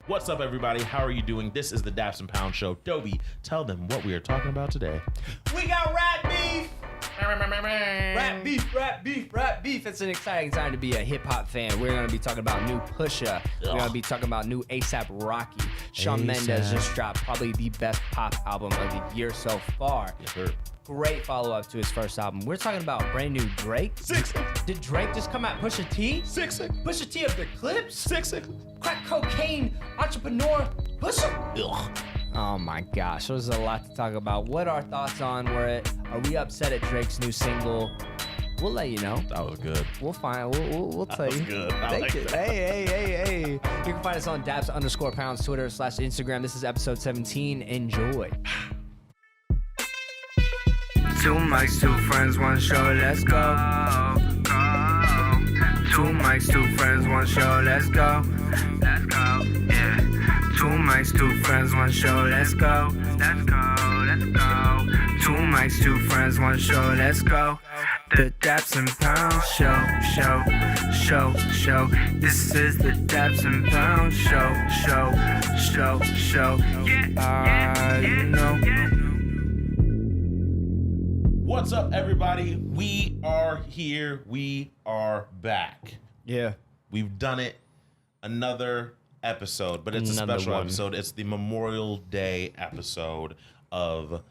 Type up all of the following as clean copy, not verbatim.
What's up, everybody? How are you doing? This is the Daps and Pound Show. Dobie, tell them what we are talking about today. We got rap beef! Rap beef, rap beef, rap beef. It's an exciting time to be a hip-hop fan. We're going to be talking about new Pusha. We're going to be talking about new A$AP Rocky. Shawn Mendes just dropped probably the best pop album of the year so far. Yes, sir. Great follow-up to his first album. We're talking about brand new Drake. Did Drake just come at Pusha T? Pusha T of the Clips? Crack cocaine entrepreneur Pusha? Ugh. Oh my gosh, there's a lot to talk about. What are our thoughts on where are we upset at Drake's new single? We'll let you know. That was good. We'll find. We'll tell you. That was good. Thank you. Hey. You can find us on Daps_pounds, Twitter / Instagram. This is episode 17. Enjoy. Two mics, two friends, one show, let's go. Two mics, two friends, one show, let's go. Let's go, yeah. Two mics, two friends, one show, let's go. Let's go, let's go. Two mics, two friends, one show, let's go. The Daps and Pounds show. This is the Daps and Pounds show. Yeah, you know. What's up, everybody? We are here. We are back. Yeah. We've done it. Another episode, but it's a special episode. It's the Memorial Day episode of...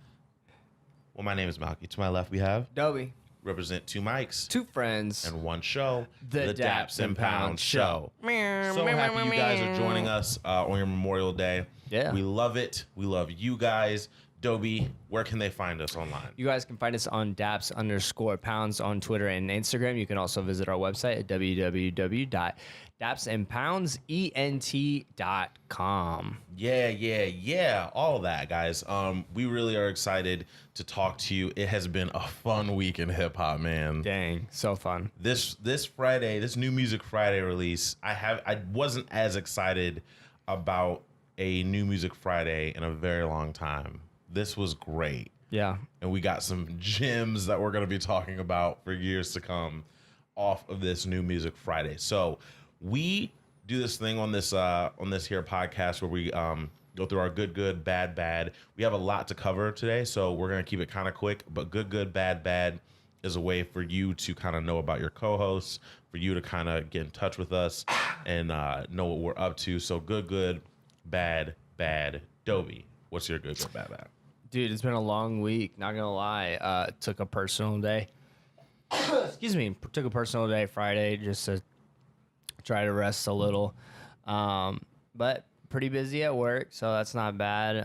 Well, my name is Malky. To my left, we have... Duppy. Represent two mics. Two friends. And one show. The Daps and Pounds Show. So happy you guys are joining us on your Memorial Day. Yeah. We love it. We love you guys. Dobie, where can they find us online? You guys can find us on Daps_pounds on Twitter and Instagram. You can also visit our website at www.dapsandpoundsent.com. Yeah. All of that, guys. We really are excited to talk to you. It has been a fun week in hip hop, man. Dang, so fun. This Friday, this New Music Friday release, I wasn't as excited about a New Music Friday in a very long time. This was great. Yeah. And we got some gems that we're going to be talking about for years to come off of this New Music Friday. So we do this thing on this here podcast where we go through our good, bad. We have a lot to cover today, so we're going to keep it kind of quick. But good, bad is a way for you to kind of know about your co-hosts, for you to kind of get in touch with us and know what we're up to. So good, bad. Dobie, what's your good, bad? Dude, it's been a long week, not gonna lie. Took a personal day. Excuse me. Took a personal day Friday just to try to rest a little. But pretty busy at work, so that's not bad.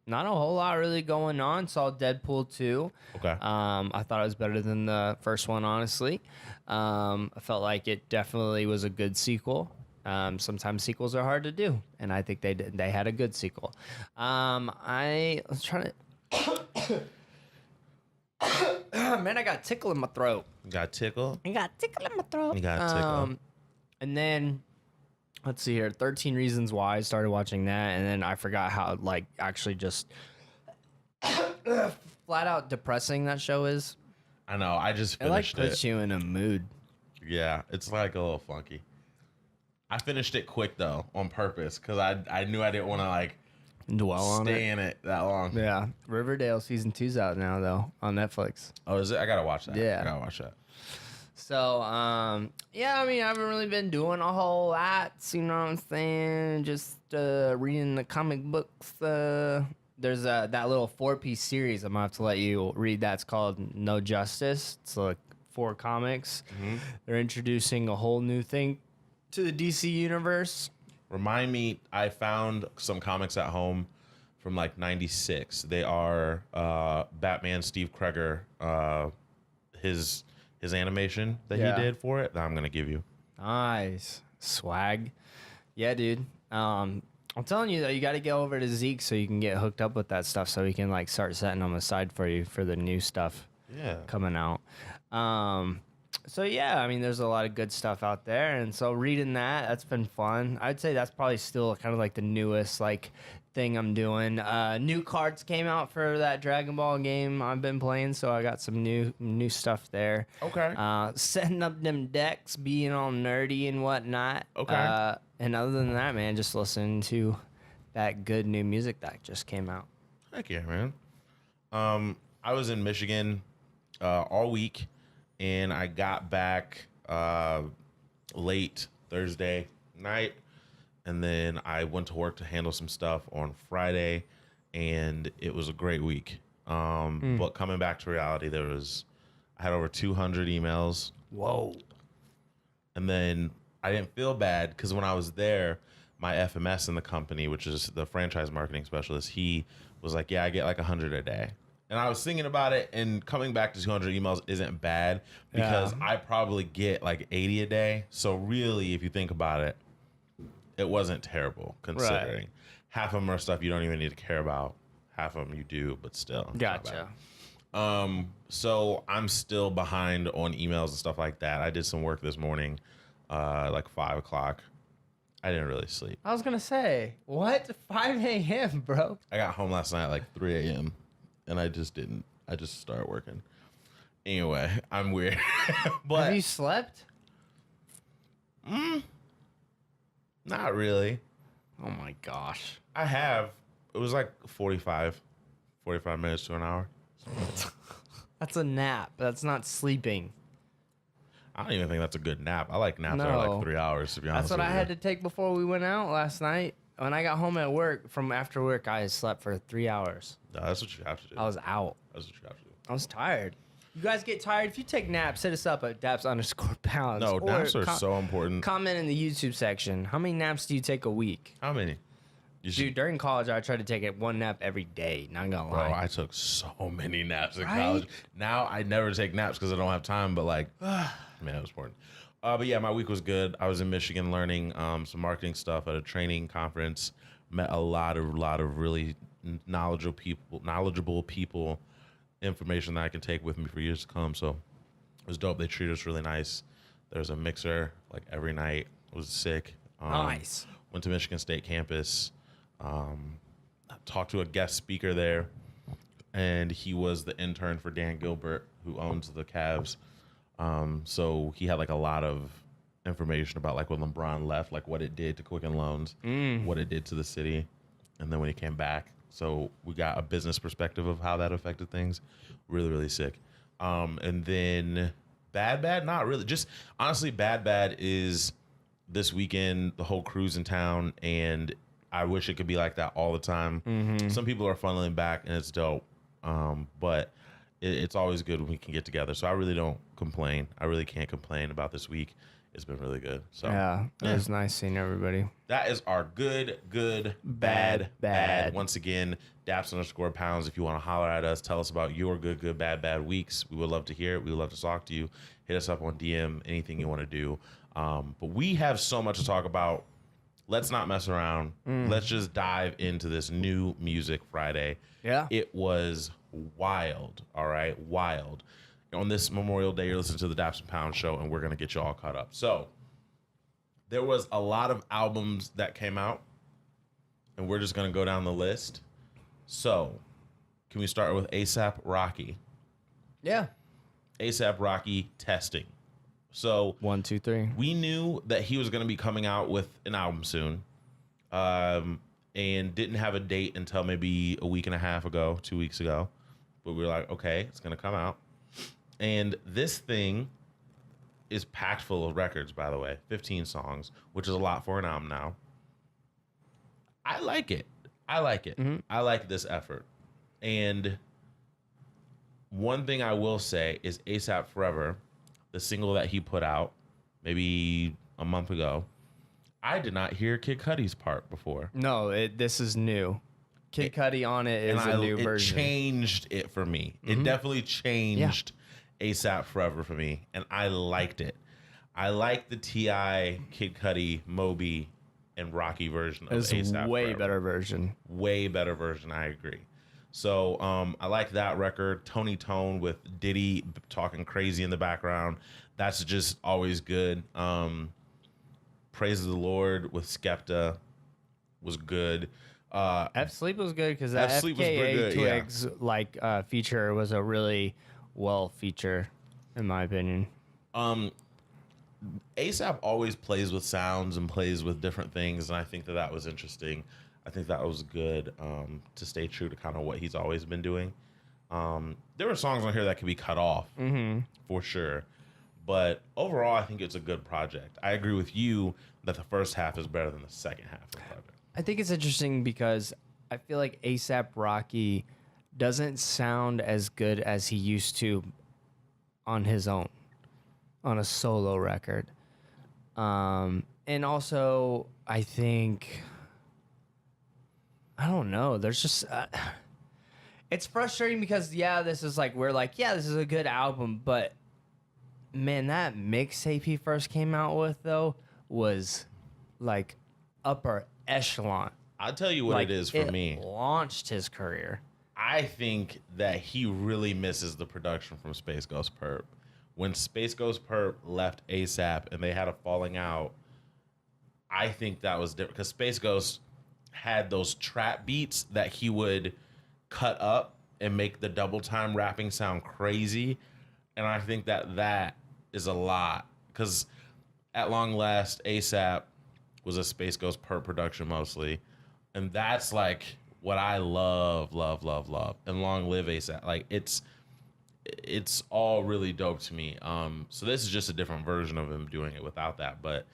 Not a whole lot really going on. Saw Deadpool 2. Okay. I thought it was better than the first one, honestly. I felt like it definitely was a good sequel. Sometimes sequels are hard to do, and I think they did. They had a good sequel. I was trying to. Man, I got tickle in my throat. You got tickle? I got tickle in my throat. You got tickle. And then let's see here. 13 Reasons Why. I started watching that, and then I forgot how actually just flat out depressing that show is. I know. I just finished it. Puts you in a mood. Yeah, it's like a little funky. I finished it quick though, on purpose, because I knew I didn't want to dwell on it. Stay in it that long. Yeah, Riverdale season 2's out now though on Netflix. Oh, is it? I gotta watch that. Yeah, I gotta watch that. So, yeah, I mean, I haven't really been doing a whole lot. You know what I'm saying? Just reading the comic books. There's that little 4-piece series. I'm gonna have to let you read. That's called No Justice. It's like 4 comics. Mm-hmm. They're introducing a whole new thing to the DC universe. Remind me, I found some comics at home from like '96. They are Batman Steve Kreger, his animation that he did for it that I'm gonna give you. Nice swag. Yeah, dude. I'm telling you though, you got to get over to Zeke so you can get hooked up with that stuff, so he can like start setting them aside for you for the new stuff coming out. So yeah, I mean, there's a lot of good stuff out there, and so reading that's been fun. I'd say that's probably still kind of like the newest thing I'm doing. New cards came out for that Dragon Ball game I've been playing, so I got some new stuff there. Okay. Setting up them decks, being all nerdy and whatnot. Okay. And other than that, man, just listening to that good new music that just came out. Heck yeah, man. I was in Michigan all week, and I got back late Thursday night, and then I went to work to handle some stuff on Friday, and it was a great week. But coming back to reality, I had over 200 emails. Whoa. And then I didn't feel bad because when I was there, my FMS in the company, which is the franchise marketing specialist, he was like, yeah, I get like 100 a day. And I was thinking about it, and coming back to 200 emails isn't bad because I probably get like 80 a day. So really, if you think about it, it wasn't terrible considering. Right. Half of them are stuff you don't even need to care about. Half of them you do, but still. Gotcha. So I'm still behind on emails and stuff like that. I did some work this morning, like 5 o'clock. I didn't really sleep. I was going to say, what? 5 a.m., bro? I got home last night at like 3 a.m. and I just didn't. I just started working. Anyway, I'm weird. But have you slept? Not really. Oh, my gosh. I have. It was like 45 minutes to an hour. That's a nap. That's not sleeping. I don't even think that's a good nap. I like naps that are like 3 hours, to be honest. That's what with I you. had to take before we went out last night. When I got home at work, from after work, I slept for 3 hours. No, that's what you have to do. I was out. That's what you have to do. I was tired. You guys get tired? If you take naps, hit us up at Daps_pounds. No, or naps are so important. Comment in the YouTube section. How many naps do you take a week? How many? Dude, during college, I tried to take one nap every day. Not gonna lie. Bro, I took so many naps in Right? college. Now I never take naps because I don't have time. But like, man, it was important. But yeah, my week was good. I was in Michigan learning some marketing stuff at a training conference. Met a lot of really knowledgeable people, information that I can take with me for years to come. So it was dope. They treated us really nice. There was a mixer like every night. It was sick. Nice. Went to Michigan State campus. Talked to a guest speaker there, and he was the intern for Dan Gilbert, who owns the Cavs. So he had like a lot of information about like when LeBron left, like what it did to Quicken Loans, what it did to the city, and then when he came back. So we got a business perspective of how that affected things. Really, really sick. And then Bad, not really. Just honestly, Bad is this weekend, the whole crew's in town, and I wish it could be like that all the time. Some people are funneling back, and it's dope. But it's always good when we can get together. So I really don't complain. I really can't complain about this week. It's been really good. So yeah, it was nice seeing everybody. That is our good, bad. Once again, Daps_pounds. If you want to holler at us, tell us about your good, bad weeks. We would love to hear it. We would love to talk to you. Hit us up on DM, anything you want to do. But we have so much to talk about. Let's not mess around. Let's just dive into this new Music Friday. Yeah. It was wild, all right? Wild. On this Memorial Day, you're listening to the Daps and Pound show, and we're going to get you all caught up. So there was a lot of albums that came out, and we're just going to go down the list. So can we start with A$AP Rocky? Yeah. A$AP Rocky, Testing. So 1, 2, 3. we knew that he was going to be coming out with an album soon, and didn't have a date until maybe a week and a half ago, 2 weeks ago. But we were like, okay, it's going to come out. And this thing is packed full of records, by the way. 15 songs, which is a lot for an album now. I like it. I like this effort. And one thing I will say is A$AP Forever, the single that he put out maybe a month ago, I did not hear Kid Cudi's part before. No, this is new. Kid Cudi on it is a new version. It changed it for me. It definitely changed A$AP Forever for me, and I liked it. I like the T.I., Kid Cudi, Moby, and Rocky version of A$AP Forever. Way better version. Way better version, I agree. So I like that record. Tony Tone with Diddy talking crazy in the background. That's just always good. Praise of the Lord with Skepta was good. F Sleep was good because that FKA Twigs feature was a really well feature, in my opinion. ASAP always plays with sounds and plays with different things, and I think that was interesting. I think that was good to stay true to kind of what he's always been doing. There were songs on here that could be cut off for sure, but overall, I think it's a good project. I agree with you that the first half is better than the second half of the project. I think it's interesting because I feel like A$AP Rocky doesn't sound as good as he used to on his own, on a solo record. And also, I think, I don't know, there's just, it's frustrating because, yeah, this is like, we're like, yeah, this is a good album, but man, that mixtape he first came out with, though, was like upper echelon. I'll tell you what Like, it is for me. Launched his career. I think that he really misses the production from Space Ghost Perp. When Space Ghost Perp left A$AP and they had a falling out, I think that was different because Space Ghost had those trap beats that he would cut up and make the double time rapping sound crazy. And I think that is a lot because at long last, A$AP was a Space Ghost Perp production mostly. And that's like what I love. And long live A$AP. Like it's all really dope to me. So this is just a different version of him doing it without that, but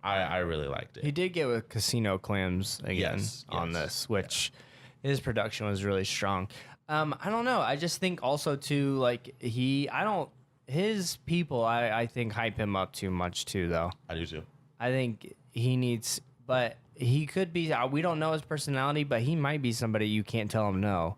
I really liked it. He did get with Casino Clams again on this, which his production was really strong. I don't know. I just think also too, like his people, I think hype him up too much too, though. I do too. I think he needs, but he could be, we don't know his personality, but he might be somebody you can't tell him no.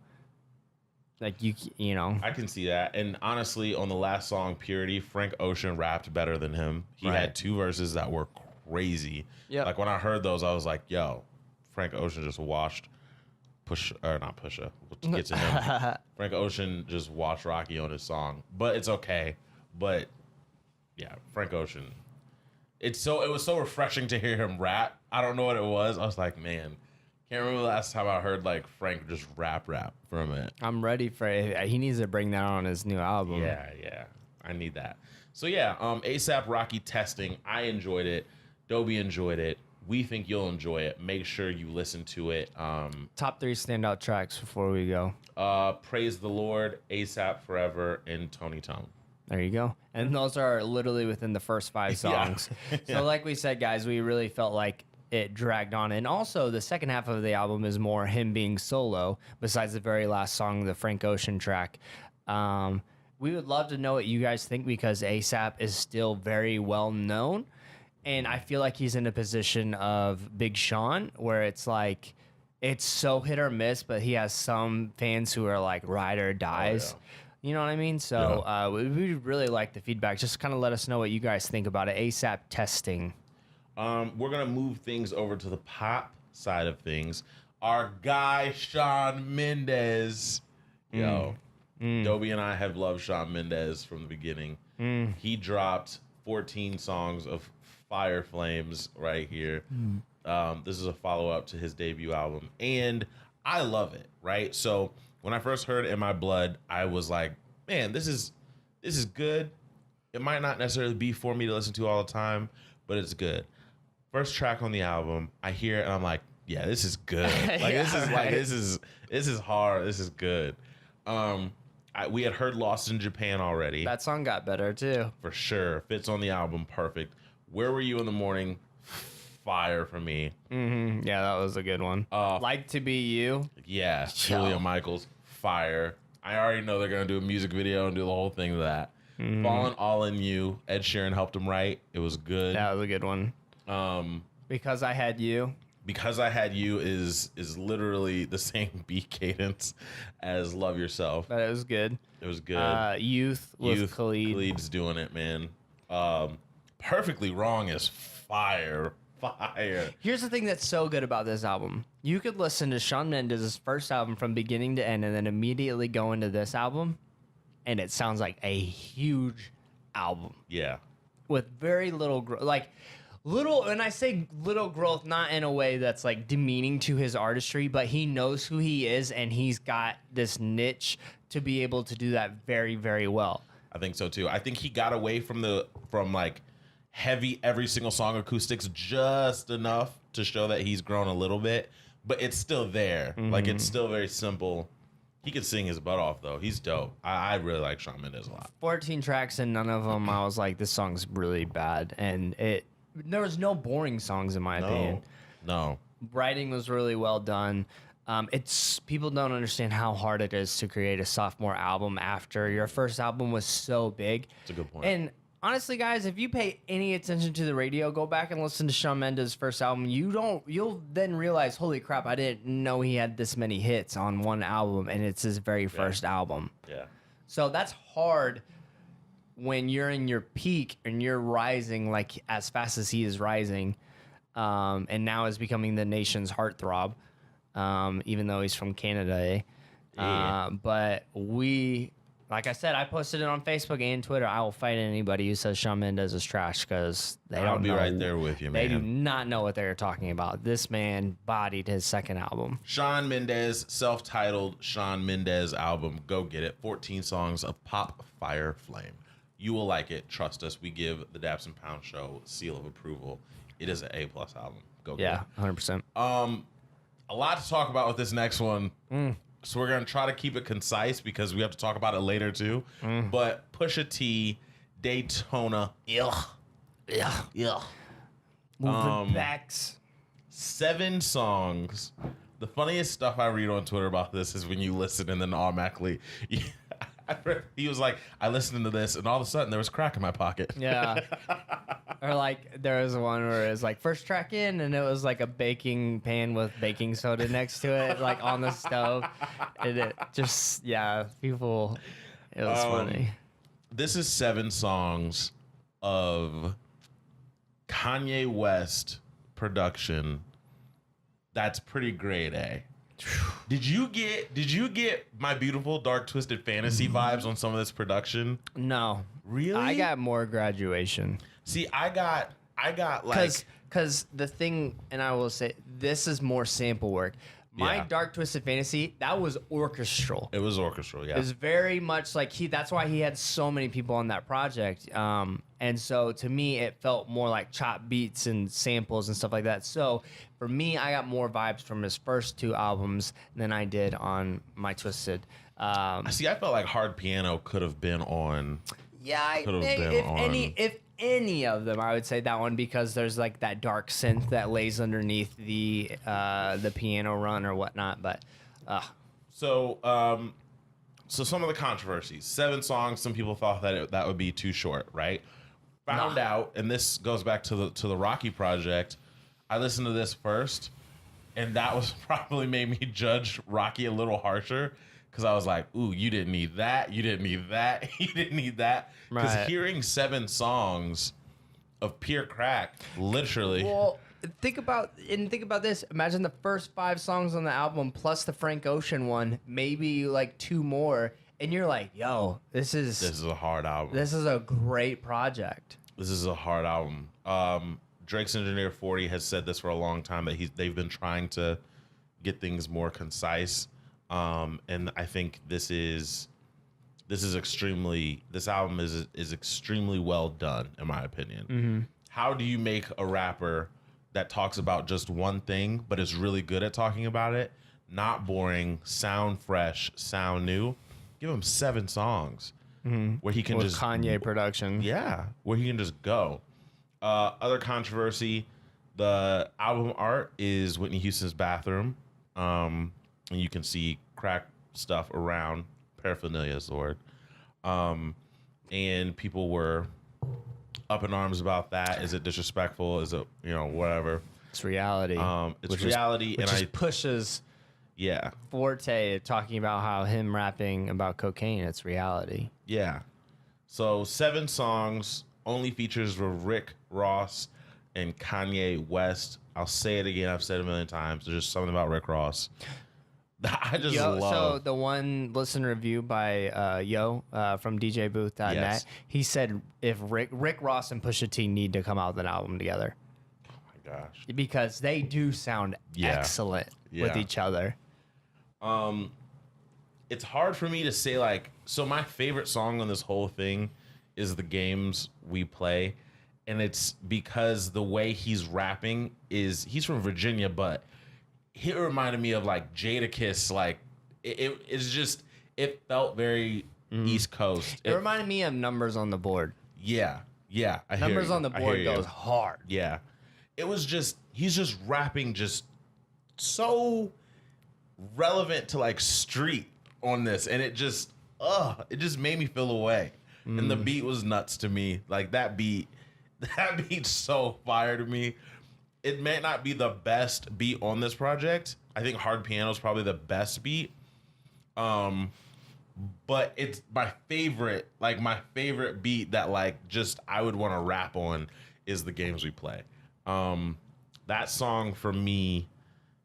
Like, you know. I can see that. And honestly, on the last song, Purity, Frank Ocean rapped better than him. He had two verses that were crazy. Yeah. Like, when I heard those, I was like, yo, Frank Ocean just washed not Pusha. We'll get to him. Frank Ocean just watched Rocky on his song. But it's okay. But, yeah, Frank Ocean. It was so refreshing to hear him rap. I don't know what it was. I was like, man, can't remember the last time I heard like Frank just rap for a minute. I'm ready for it. He needs to bring that on his new album. Yeah. I need that. So yeah, A$AP Rocky Testing. I enjoyed it. Dobie enjoyed it. We think you'll enjoy it. Make sure you listen to it. Top 3 standout tracks before we go. Praise the Lord, A$AP Forever, and Tony Tone. There you go. And those are literally within the first 5 songs. So like we said, guys, we really felt like it dragged on. And also the second half of the album is more him being solo, besides the very last song, the Frank Ocean track. We would love to know what you guys think because A$AP is still very well known. And I feel like he's in a position of Big Sean where it's like, it's so hit or miss, but he has some fans who are like ride or dies. Oh, yeah. You know what I mean? So we really like the feedback. Just kind of let us know what you guys think about it. A$AP Testing. We're going to move things over to the pop side of things. Our guy, Shawn Mendes. Dobie and I have loved Shawn Mendes from the beginning. He dropped 14 songs of Fire Flames right here. This is a follow-up to his debut album. And I love it, right? So when I first heard In My Blood, I was like, man, this is good. It might not necessarily be for me to listen to all the time, but it's good. First track on the album, I hear it and I'm like, yeah, this is good. Like this is hard. This is good. We had heard Lost in Japan already. That song got better too. For sure. Fits on the album perfect. Where Were You in the Morning? Fire for me. Yeah, that was a good one. Like to Be You. Yeah, Julia Michaels. Fire. I already know they're going to do a music video and do the whole thing of that. Fallen All in You. Ed Sheeran helped him write. It was good. That was a good one. Because I Had You. Because I Had You is literally the same beat cadence as Love Yourself. But it was good. It was good. Youth with Khalid. Khalid's doing it, man. Perfectly Wrong is fire. Here's the thing that's so good about this album. You could listen to Shawn Mendes' first album from beginning to end and then immediately go into this album, and it sounds like a huge album. Yeah. With very little growth. Like, little, and I say little growth, not in a way that's like demeaning to his artistry, but he knows who he is, and he's got this niche to be able to do that very, very well. I think so too. I think he got away from like heavy every single song acoustics just enough to show that he's grown a little bit, but it's still there. Like, it's still very simple. He could sing his butt off, though. He's dope. I really like Shawn Mendes a lot. 14 tracks and none of them I was like, this song's really bad. And there was no boring songs in my opinion. No. Writing was really well done. People don't understand how hard it is to create a sophomore album after your first album was so big. That's a good point. And honestly, guys, if you pay any attention to the radio, go back and listen to Shawn Mendes' first album. You'll then realize, holy crap, I didn't know he had this many hits on one album, and it's his very first album. Yeah. So that's hard when you're in your peak and you're rising like as fast as he is rising, and now is becoming the nation's heartthrob, even though he's from Canada. Eh? Yeah. But like I said, I posted it on Facebook and Twitter. I will fight anybody who says Shawn Mendes is trash because they I'll don't be know. right there with you, man. They do not know what they're talking about. This man bodied his second album. Shawn Mendes, self-titled Shawn Mendes album. Go get it. 14 songs of pop, fire, flame. You will like it. Trust us. We give the Daps and Pound Show seal of approval. It is an A+ album. Go get it. Yeah, 100%. A lot to talk about with this next one. So we're going to try to keep it concise because we have to talk about it later too. But Pusha T, Daytona. Yeah. Moving backs. 7 songs. The funniest stuff I read on Twitter about this is when you listen and then automatically... He was like, I listened to this and all of a sudden there was crack in my pocket. Yeah. Or like there was one where it was like first track in and it was like a baking pan with baking soda next to it, like on the stove. And it just, people, it was funny. This is 7 songs of Kanye West production. That's pretty grade A. Did you get My Beautiful Dark Twisted Fantasy vibes on some of this production? No. Really? I got more Graduation. See, I got like... Because the thing, and I will say, this is more sample work. My Dark Twisted Fantasy, that was orchestral. It was orchestral, yeah. It was very much like that's why he had so many people on that project. And so to me, it felt more like chop beats and samples and stuff like that. So for me, I got more vibes from his first 2 albums than I did on My Twisted. See, I felt like Hard Piano could have been on... Yeah, Could have been on. if any of them, I would say that one because there's like that dark synth that lays underneath the piano run or whatnot. But So some of the controversies. 7 songs. Some people thought that that would be too short, right? Found out, and this goes back to the Rocky project. I listened to this first, and that was probably made me judge Rocky a little harsher. Because I was like, ooh, you didn't need that. You didn't need that. You didn't need that. Because hearing 7 songs of pure crack, literally. Well, think about this. Imagine the first 5 songs on the album plus the Frank Ocean one, maybe like 2 more, and you're like, yo, this is a hard album. This is a great project. This is a hard album. Drake's Engineer 40 has said this for a long time that they've been trying to get things more concise. And I think this album is extremely well done, in my opinion. How do you make a rapper that talks about just one thing, but is really good at talking about it, not boring, sound fresh, sound new? Give him 7 songs where he can With just Kanye production. Yeah, where he can just go. Other controversy, the album art is Whitney Houston's bathroom. And you can see crack stuff around. Paraphernalia is the word. And people were up in arms about that. Is it disrespectful? Is it, whatever? It's reality. It's reality. Which pushes forte talking about how him rapping about cocaine. It's reality. Yeah. So 7 songs, only features were Rick Ross and Kanye West. I'll say it again. I've said it a million times. There's just something about Rick Ross I just love. So the one listen review by from DJBooth.net, Yes. he said if Rick Ross and Pusha T need to come out with an album together. Oh my gosh. Because they do sound excellent with each other. It's hard for me to say, so my favorite song on this whole thing is The Games We Play. and it's because the way he's rapping he's from Virginia, but he reminded me of like Jadakiss. Like it felt very East Coast. It reminded me of Numbers on the Board. Yeah. Numbers on the Board goes hard. Yeah. It was just, he's just rapping just so relevant to like street on this. And it just made me feel away. And the beat was nuts to me. Like that beat's so fire to me. It may not be the best beat on this project. I think Hard Piano is probably the best beat. But it's my favorite beat that like just I would want to rap on is The Games We Play. That song for me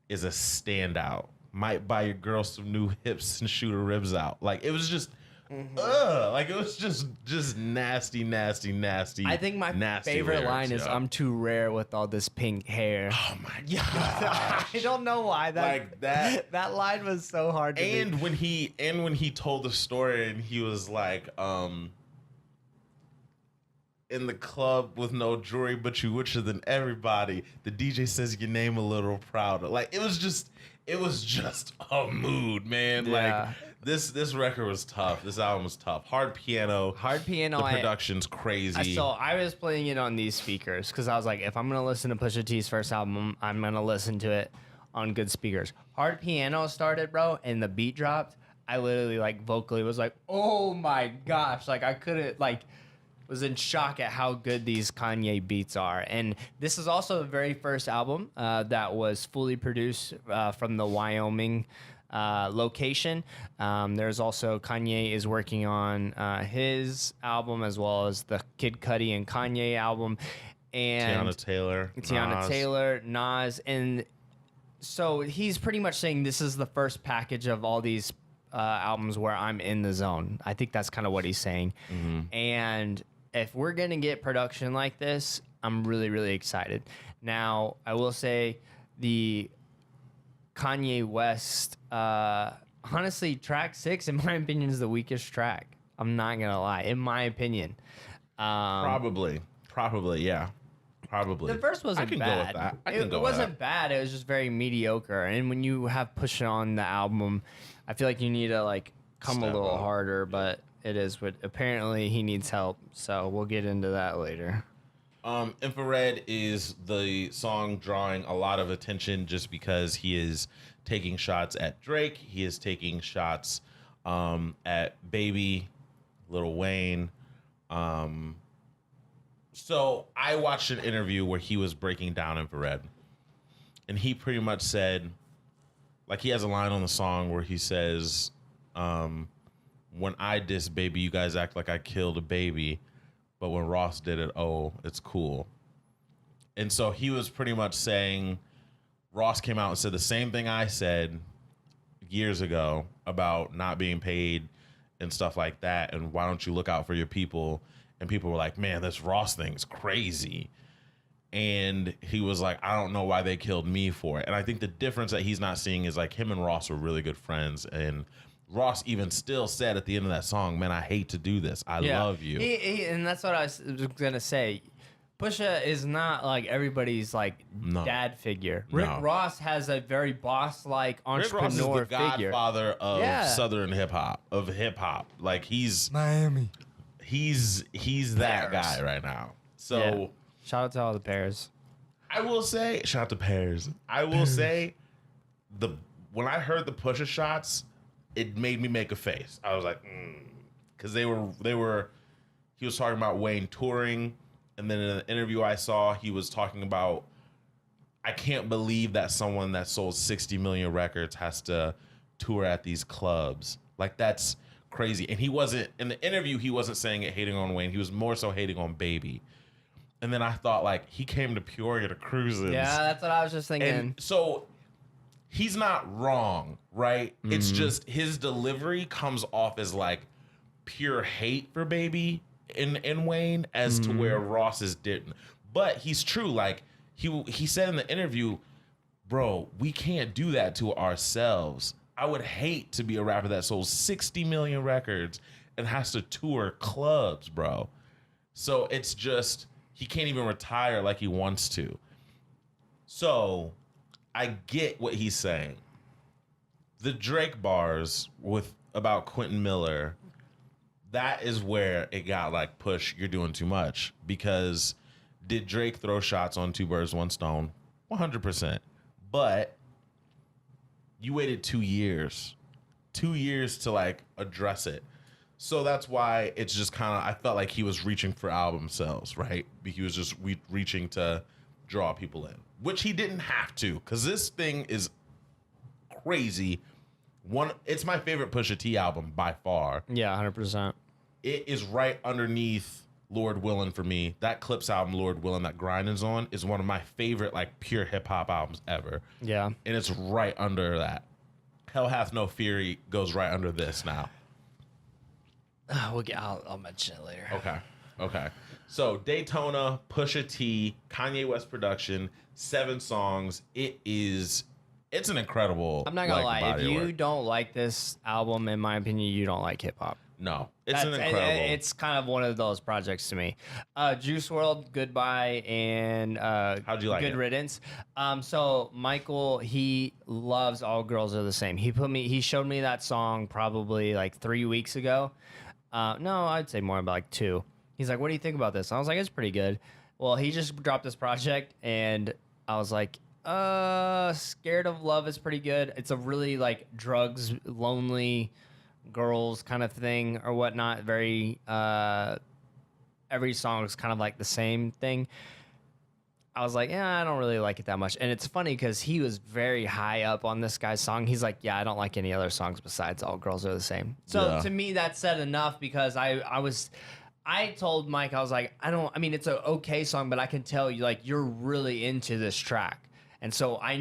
is a standout. Might buy your girl some new hips and shoot her ribs out. Like it was just like it was just nasty. I think my favorite lyrics, line is "I'm too rare with all this pink hair." Oh my god! I don't know why like that line was so hard to and when he told the story and he was like in the club with no jewelry but you richer than everybody, the DJ says your name a little prouder. Like it was just a mood, man. Yeah. Like this record was tough. This album was tough. Hard Piano. The production's crazy. So I was playing it on these speakers because I was like, if I'm gonna listen to Pusha T's first album, I'm gonna listen to it on good speakers. Hard Piano started, bro, and the beat dropped. I literally like vocally was like, oh my gosh, like I couldn't like. Was in shock at how good these Kanye beats are. And this is also the very first album that was fully produced from the Wyoming location. There's also Kanye is working on his album as well as the Kid Cudi and Kanye album. And Tiana Taylor, Nas. And so he's pretty much saying this is the first package of all these albums where I'm in the zone. I think that's kind of what he's saying. Mm-hmm. And if we're going to get production like this, I'm really, really excited. Now, I will say the Kanye West, honestly, track 6, in my opinion, is the weakest track. I'm not going to lie. In my opinion. Probably, yeah. Probably. The verse wasn't bad. Go with that. It wasn't bad. It was just very mediocre. And when you have Pusha on the album, I feel like you need to like come a little harder, but... It is, but apparently he needs help, so we'll get into that later. Infrared is the song drawing a lot of attention just because he is taking shots at Drake. He is taking shots at Baby, Lil Wayne. So I watched an interview where he was breaking down Infrared, and he pretty much said, like he has a line on the song where he says, when I diss Baby, you guys act like I killed a baby. But when Ross did it, oh, it's cool. And so he was pretty much saying, Ross came out and said the same thing I said years ago about not being paid and stuff like that. And why don't you look out for your people? And people were like, man, this Ross thing's crazy. And he was like, I don't know why they killed me for it. And I think the difference that he's not seeing is like him and Ross were really good friends. And Ross even still said at the end of that song, man, I hate to do this. I love you. And that's what I was going to say. Pusha is not like everybody's like dad figure. Rick Ross has a very boss-like entrepreneur figure. Rick Ross is the godfather of Southern hip-hop. Like he's Miami. He's that guy right now. So shout out to all the Pears. I will say, shout out to Pears. I will say when I heard the Pusha shots, it made me make a face. I was like, because he was talking about Wayne touring, and then in an interview I saw, he was talking about, I can't believe that someone that sold 60 million records has to tour at these clubs. Like that's crazy. And he wasn't in the interview. He wasn't saying it hating on Wayne. He was more so hating on Baby. And then I thought like he came to Peoria to cruises. Yeah, that's what I was just thinking. And so. He's not wrong, right? Mm-hmm. It's just his delivery comes off as like pure hate for Baby in Wayne as to where Ross's didn't. But he's true. Like he said in the interview, bro, we can't do that to ourselves. I would hate to be a rapper that sold 60 million records and has to tour clubs, bro. So it's just he can't even retire like he wants to. So I get what he's saying. The Drake bars about Quentin Miller, that is where it got like, Push, you're doing too much. Because did Drake throw shots on Two Birds, One Stone? 100%. But you waited 2 years. 2 years to like address it. So that's why it's just kind of, I felt like he was reaching for album sales, right? He was just reaching to draw people in, which he didn't have to, because this thing is crazy. It's my favorite Pusha T album by far. Yeah, 100%. It is right underneath Lord Willin' for me. That Clips album, Lord Willin', that Grindin's on, is one of my favorite like pure hip hop albums ever. Yeah. And it's right under that. Hell Hath No Fury goes right under this now. I'll mention it later. Okay. So Daytona, Pusha T, Kanye West production, 7 songs. It's an incredible. I'm not gonna lie. If you work. don't like this album, in my opinion, you don't like hip hop. No, it's an incredible. It's kind of one of those projects to me. Juice WRLD, Goodbye, and how'd you like Good it? Riddance. So Michael, he loves All Girls Are the Same. He showed me that song probably like 3 weeks ago. No, I'd say more about like 2. He's like, "What do you think about this?" I was like, "It's pretty good." Well, he just dropped this project, and I was like, Scared of Love is pretty good. It's a really like drugs, lonely girls kind of thing or whatnot. Very every song is kind of like the same thing. I was like, yeah, I don't really like it that much. And it's funny because he was very high up on this guy's song. He's like, yeah, I don't like any other songs besides All Girls Are the Same. So to me, that said enough, because I told Mike, I was like, it's an okay song, but I can tell you, like, you're really into this track. And so I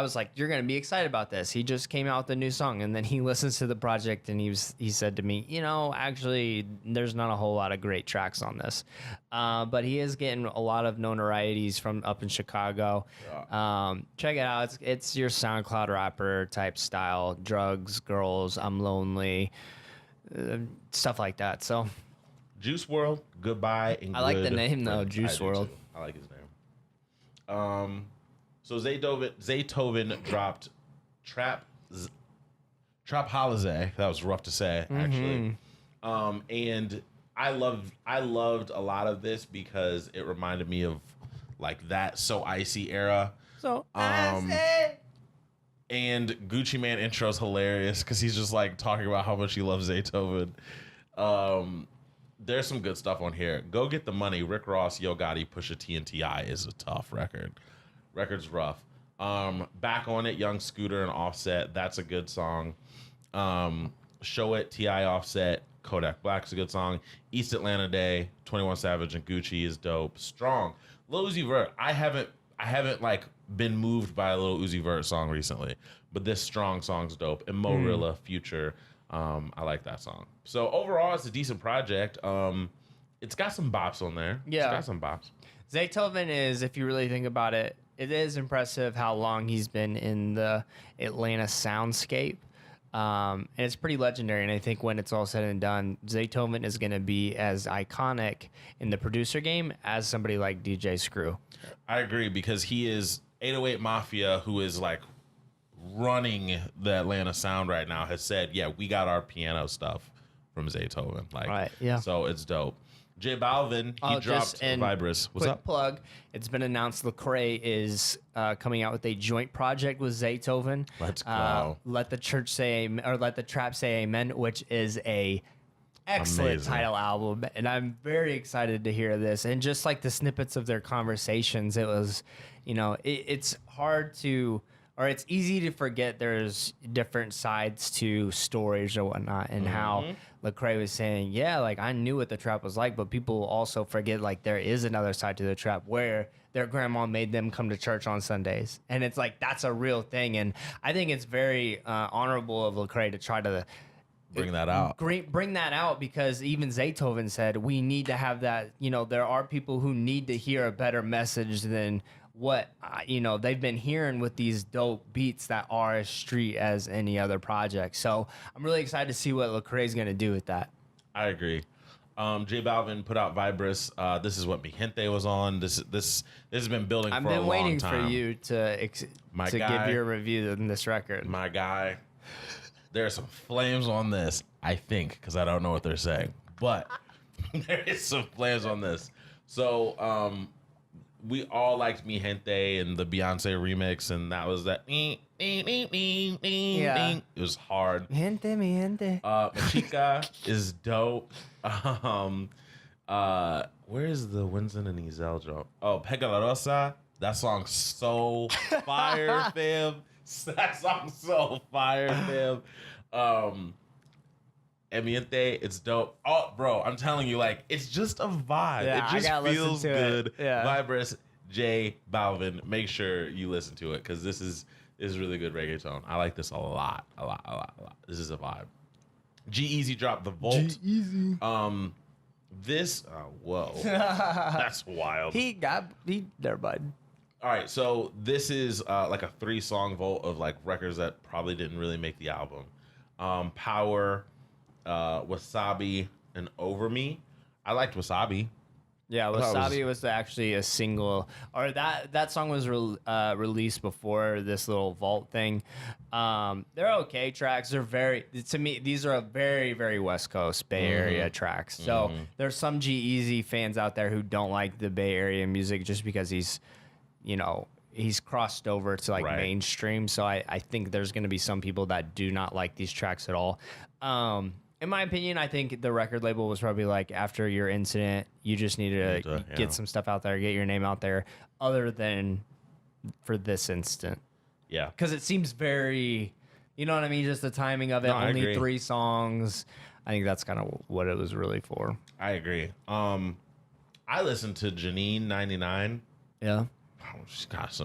was like, you're going to be excited about this. He just came out with a new song, and then he listens to the project, and he said to me, actually, there's not a whole lot of great tracks on this. But he is getting a lot of notorieties from up in Chicago. Yeah. Check it out. It's your SoundCloud rapper type style, drugs, girls, I'm lonely, stuff like that. So Juice WRLD, Goodbye, and I like the name though, Juice WRLD. I like his name. So Zaytoven dropped Trap Holiday. That was rough to say, actually. And I loved a lot of this because it reminded me of like that So Icy era. So Icy. And Gucci Mane intro is hilarious because he's just like talking about how much he loves Zaytoven. There's some good stuff on here. Go Get the Money, Rick Ross, Yo Gotti, Pusha T, and T.I. is a tough record. Record's rough. Back on It, Young Scooter and Offset. That's a good song. Show It, T.I. Offset. Kodak Black's a good song. East Atlanta Day, 21 Savage and Gucci is dope. Strong. Lil Uzi Vert. I haven't like been moved by a Lil Uzi Vert song recently, but this Strong song's dope. And Morilla, Future. I like that song. So overall, it's a decent project. It's got some bops on there. Yeah. It's got some bops. Zaytoven is, if you really think about it, it is impressive how long he's been in the Atlanta soundscape. And it's pretty legendary. And I think when it's all said and done, Zaytoven is going to be as iconic in the producer game as somebody like DJ Screw. I agree, because he is 808 Mafia, who is like running the Atlanta sound right now, has said, yeah, we got our piano stuff from Zaytoven. Like, right, yeah. So it's dope. J Balvin, he dropped Vibrous. What's quick up? Plug. It's been announced Lecrae is coming out with a joint project with Zaytoven. Let's go. Let the church say, or let the trap say amen, which is a excellent Amazing title album. And I'm very excited to hear this. And just like the snippets of their conversations, it was, it's hard to, or it's easy to forget there's different sides to stories or whatnot, and how Lecrae was saying, yeah, like I knew what the trap was like, but people also forget like there is another side to the trap where their grandma made them come to church on Sundays. And it's like, that's a real thing. And I think it's very honorable of Lecrae to try to Bring that out. Bring that out, because even Zaytoven said we need to have that. There are people who need to hear a better message than what they've been hearing with these dope beats that are as street as any other project. So I'm really excited to see what Lecrae's gonna do with that. I agree. J Balvin put out Vibris. This is what Mi Gente was on. This has been building for a long time. I've been waiting for you to give your review on this record. My guy, there are some flames on this, I think, because I don't know what they're saying. But there is some flames on this. So we all liked Mi Gente and the Beyonce remix, and that was that. It was hard. Mi Gente, Mi Gente. Chica is dope. Where's the Winston and Ezel drop? Oh, Pega La Rosa. That song's so fire, fam. That song's so fire, fam. Emiente, it's dope. Oh, bro, I'm telling you, like, it's just a vibe. Yeah, it just feels good. Yeah. Vibris, J Balvin. Make sure you listen to it because this is really good reggaeton. I like this a lot. This is a vibe. G-Eazy dropped The Volt. G-Eazy. Whoa. That's wild. He there, bud. All right, so this is like a 3-song vault of like records that probably didn't really make the album. Power, Wasabi, and Over Me. I liked Wasabi. Yeah, Wasabi was actually a single, or that song was released before this little vault thing. They're okay tracks. To me, these are a very, very West Coast Bay Area tracks. So there's some G-Eazy fans out there who don't like the Bay Area music just because he's crossed over to mainstream. So I think there's going to be some people that do not like these tracks at all. In my opinion, I think the record label was probably like, after your incident, you just need to get some stuff out there, get your name out there, other than for this instant. Yeah. Because it seems very, you know what I mean? Just the timing of it, only 3 songs. I think that's kind of what it was really for. I agree. I listened to Janine 99. Yeah. Oh, she's got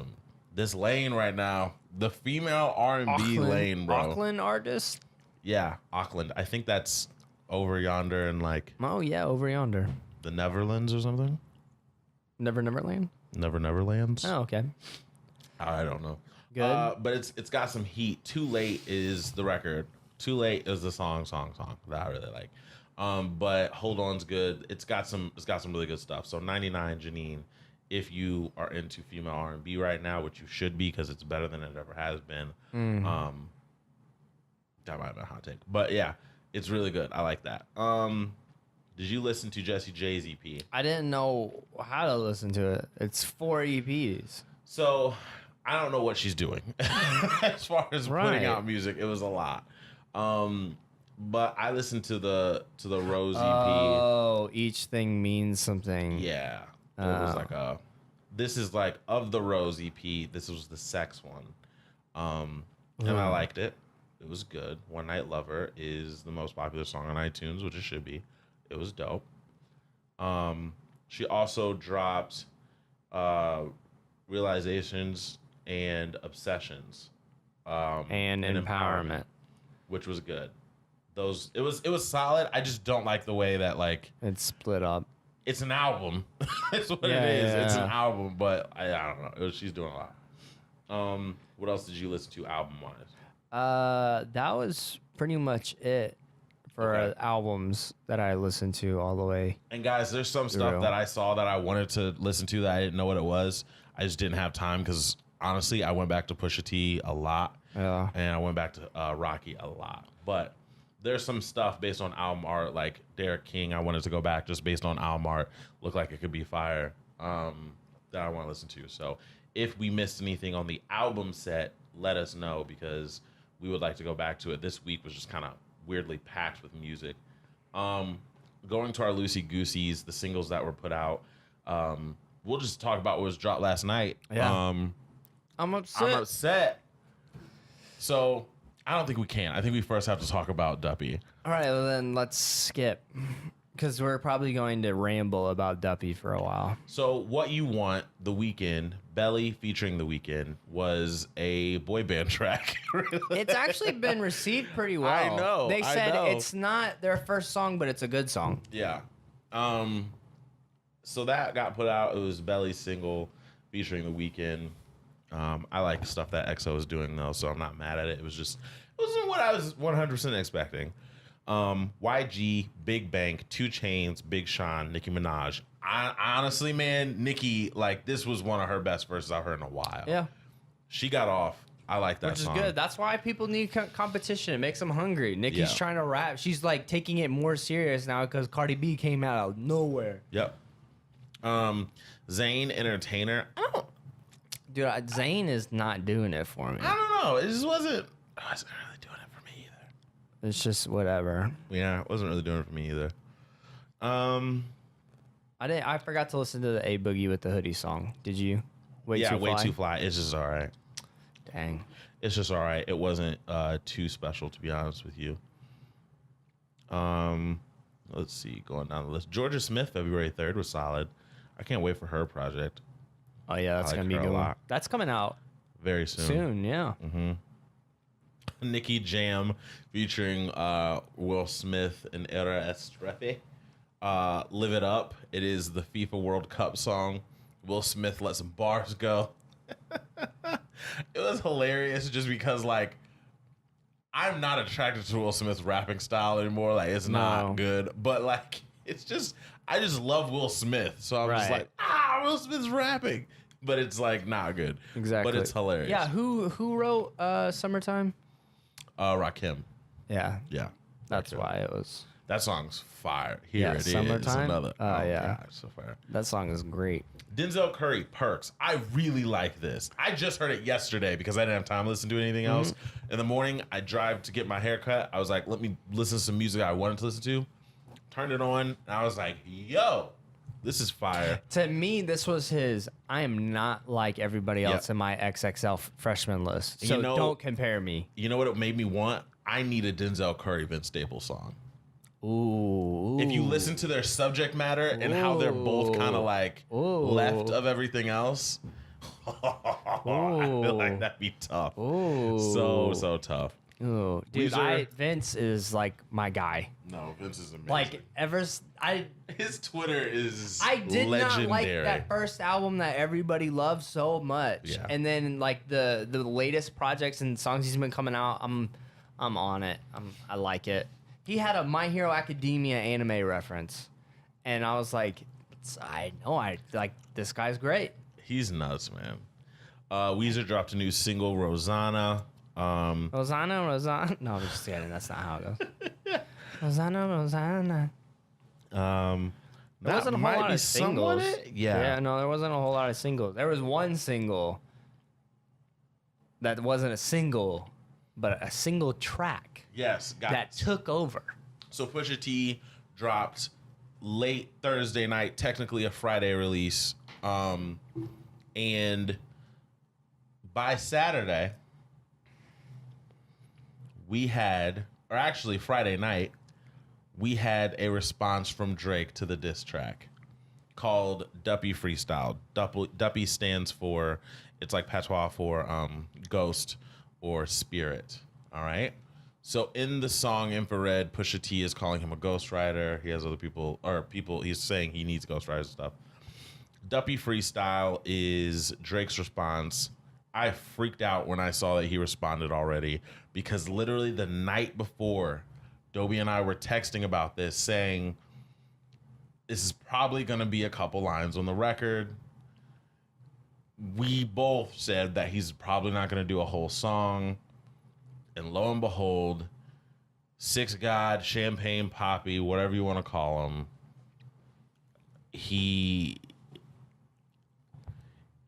this lane right now. The female R&B lane, bro. Auckland artist? Yeah, Auckland. I think that's over yonder in like... Oh, yeah, over yonder. The Neverlands or something? Neverland? Neverlands? Oh, okay. I don't know. Good. But it's got some heat. Too Late is the record. Too Late is the song that I really like. But Hold On's good. It's got some really good stuff. So 99, Janine, if you are into female R&B right now, which you should be because it's better than it ever has been. That might have been a hot take. But yeah, it's really good. I like that. Did you listen to Jessie J's EP? I didn't know how to listen to it. It's 4 EPs. So I don't know what she's doing. As far as putting out music, it was a lot. But I listened to the Rose EP. Oh, each thing means something. Yeah. It was like this is like, of the Rose EP, this was the sex one. And I liked it. It was good. One Night Lover is the most popular song on iTunes, which it should be. It was dope. She also dropped Realizations and Obsessions. And Empowerment. Which was good. It was solid. I just don't like the way that like it's split up. It's an album. That's what it is. Yeah. It's an album, but I don't know. She's doing a lot. What else did you listen to album-wise? That was pretty much it for albums that I listened to all the way. And guys, there's some stuff that I saw that I wanted to listen to that I didn't know what it was. I just didn't have time because honestly, I went back to Pusha T a lot. Yeah. And I went back to Rocky a lot. But there's some stuff based on album art, like Derek King. I wanted to go back just based on album art. Looked like it could be fire. That I want to listen to. So if we missed anything on the album set, let us know because we would like to go back to it. This week was just kind of weirdly packed with music. Going to our Loosey Gooseys, the singles that were put out. We'll just talk about what was dropped last night. Yeah. I'm upset. So I don't think we can. I think we first have to talk about Duppy. All right, well then let's skip because we're probably going to ramble about Duppy for a while. So What You Want, The Weeknd, Belly featuring The Weeknd, was a boy band track. It's actually been received pretty well. I know. They said it's not their first song, but it's a good song. Yeah. So that got put out. It was Belly's single featuring The Weeknd. I like the stuff that EXO is doing though, so I'm not mad at it. It wasn't what I was 100% expecting. YG, Big Bank, 2 Chainz, Big Sean, Nicki Minaj. Honestly, man, Nicki, like, this was one of her best verses I've heard in a while. Yeah. She got off. I like that Which song. is good. That's why people need competition. It makes them hungry. Nicki's trying to rap. She's like taking it more serious now because Cardi B came out of nowhere. Yep. Zayn Entertainer. Dude, Zayn is not doing it for me. I don't know. It just wasn't really doing it for me either. It's just whatever. Yeah, it wasn't really doing it for me either. I forgot to listen to the A Boogie with the Hoodie song. Did you? Way Too Fly. It's just all right. Dang. It's just all right. It wasn't too special, to be honest with you. Let's see. Going down the list. Georgia Smith, February 3rd, was solid. I can't wait for her project. Oh, yeah. That's going to be her a good. lot. That's coming out Very soon. soon, yeah. Nicki Jam featuring Will Smith and Era Estrefe. Live It Up. It is the FIFA World Cup song. Will Smith let some bars go. It was hilarious just because, like, I'm not attracted to Will Smith's rapping style anymore. Like, it's not good. But, like, it's just, I just love Will Smith. So I'm just like, Will Smith's rapping. But it's, like, not good. Exactly. But it's hilarious. Yeah, who wrote Summertime? Rakim. Yeah. Yeah. That's why it was. That song's fire. Here it is. Summertime? Another. Oh, yeah. God, so fire. That song is great. Denzel Curry, Perks. I really like this. I just heard it yesterday because I didn't have time to listen to anything else. In the morning, I drive to get my hair cut. I was like, let me listen to some music I wanted to listen to. Turned it on, and I was like, yo, this is fire. To me, this was his, I am not like everybody else in my XXL freshman list. So don't compare me. You know what it made me want? I need a Denzel Curry, Vince Staples song. Ooh. If you listen to their subject matter and how they're both kind of like left of everything else, I feel like that'd be tough. So tough. Ooh. Dude, Vince is like my guy. No, Vince is amazing. Like his Twitter is I did legendary. not like that first album that everybody loved so much. Yeah. And then like the latest projects and songs he's been coming out, I'm on it. I like it. He had a My Hero Academia anime reference, and I was like, I like this guy's great. He's nuts, man. Weezer dropped a new single, Rosanna. Rosanna. No, I'm just kidding. That's not how it goes. Rosanna. There wasn't a whole lot of singles. Yeah, no, there wasn't a whole lot of singles. There was one single that wasn't a single, but a single track. Yes, that took over. So Pusha T dropped late Thursday night, technically a Friday release, and by Saturday we had, or actually Friday night, we had a response from Drake to the diss track called Duppy Freestyle. Duppy stands for, it's like patois for ghost or spirit. All right. So in the song Infrared, Pusha T is calling him a ghostwriter. He has other people, he's saying he needs ghostwriters and stuff. Duppy Freestyle is Drake's response. I freaked out when I saw that he responded already because literally the night before, Dobie and I were texting about this saying, this is probably going to be a couple lines on the record. We both said that he's probably not going to do a whole song. And lo and behold, Six God, Champagne Poppy, whatever you want to call him, he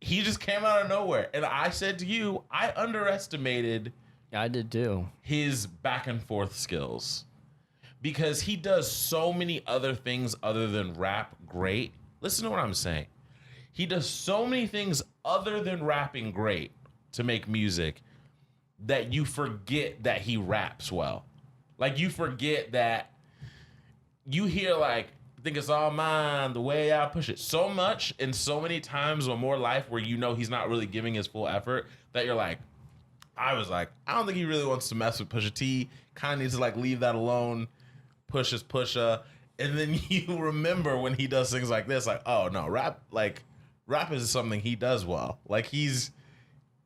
just came out of nowhere. And I said to you, I underestimated I did too. His back and forth skills. Because he does so many other things other than rap great. Listen to what I'm saying. He does so many things other than rapping great to make music that you forget that he raps well. Like, you forget that you hear, like, think it's all mine, the way I push it so much and so many times or more life where you know he's not really giving his full effort that you're like, I was like, I don't think he really wants to mess with Pusha T. Kind of needs to, like, leave that alone. Pusha's Pusha. And then you remember when he does things like this, like, oh, no, rap is something he does well. Like, he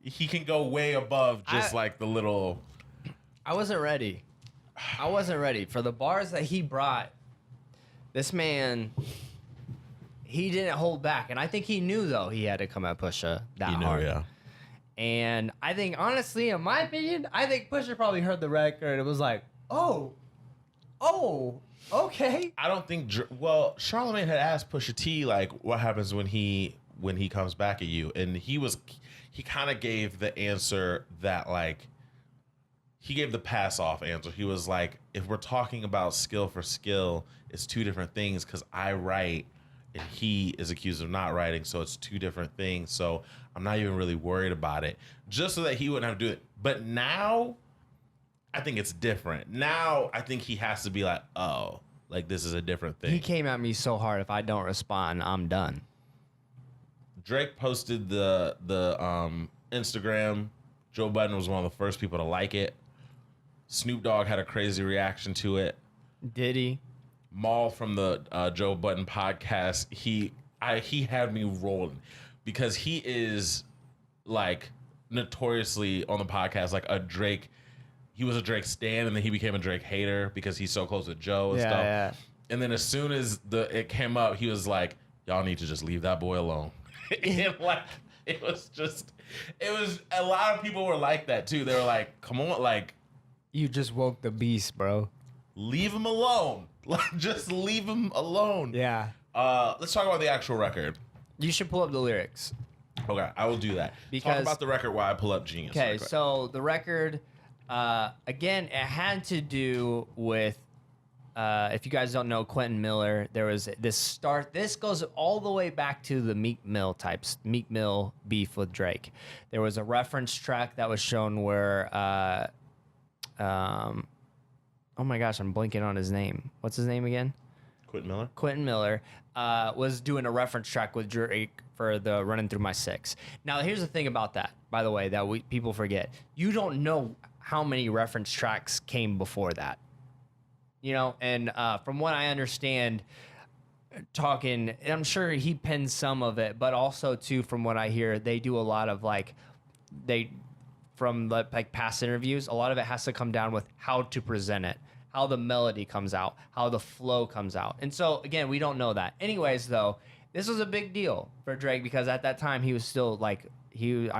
can go way above just like the little. I wasn't ready. I wasn't ready for the bars that he brought. This man, he didn't hold back, and I think he knew though he had to come at Pusha that hard. Yeah. And I think, honestly, in my opinion, I think Pusha probably heard the record. It was like, oh, okay. I don't think. Well, Charlamagne had asked Pusha T like, "What happens when he comes back at you?" And he kind of gave the answer that like. He gave the pass off answer. He was like, if we're talking about skill for skill, it's two different things because I write and he is accused of not writing. So it's two different things. So I'm not even really worried about it just so that he wouldn't have to do it. But now I think it's different. Now I think he has to be like, oh, like this is a different thing. He came at me so hard. If I don't respond, I'm done. Drake posted the Instagram. Joe Budden was one of the first people to like it. Snoop Dogg had a crazy reaction to it. Did he? Maul from the Joe Budden podcast, he had me rolling because he is like notoriously on the podcast like a Drake. He was a Drake stan and then he became a Drake hater because he's so close to Joe and stuff. Yeah. And then as soon as it came up, he was like, "Y'all need to just leave that boy alone." And like it was a lot of people were like that too. They were like, "Come on, like." You just woke the beast, bro. Leave him alone. Like, just leave him alone. Yeah. Let's talk about the actual record. You should pull up the lyrics. Okay, I will do that. Because, talk about the record while I pull up Genius. Okay, so the record, again, it had to do with, if you guys don't know, Quentin Miller, there was this goes all the way back to the Meek Mill beef with Drake. There was a reference track that was shown where, oh my gosh, I'm blanking on his name. What's his name again? Quentin Miller was doing a reference track with Drake for the Running Through My Six. Now, here's the thing about that, by the way, that people forget. You don't know how many reference tracks came before that. You know, and from what I understand, I'm sure he penned some of it, but also, too, from what I hear, they do a lot of, from like past interviews, a lot of it has to come down with how to present it, how the melody comes out, how the flow comes out. And so, again, we don't know that. Anyways, though, this was a big deal for Drake because at that time he was still he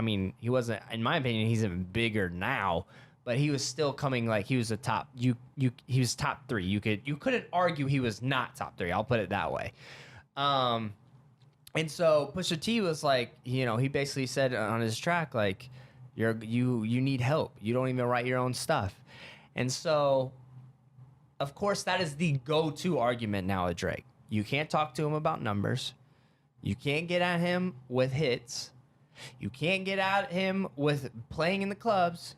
wasn't, in my opinion, he's even bigger now, but he was still coming like he was a top, he was top three. You couldn't argue he was not top three. I'll put it that way. And so Pusha T was like, you know, he basically said on his track, like, you need help. You don't even write your own stuff. And so, of course, that is the go-to argument now with Drake. You can't talk to him about numbers. You can't get at him with hits. You can't get at him with playing in the clubs.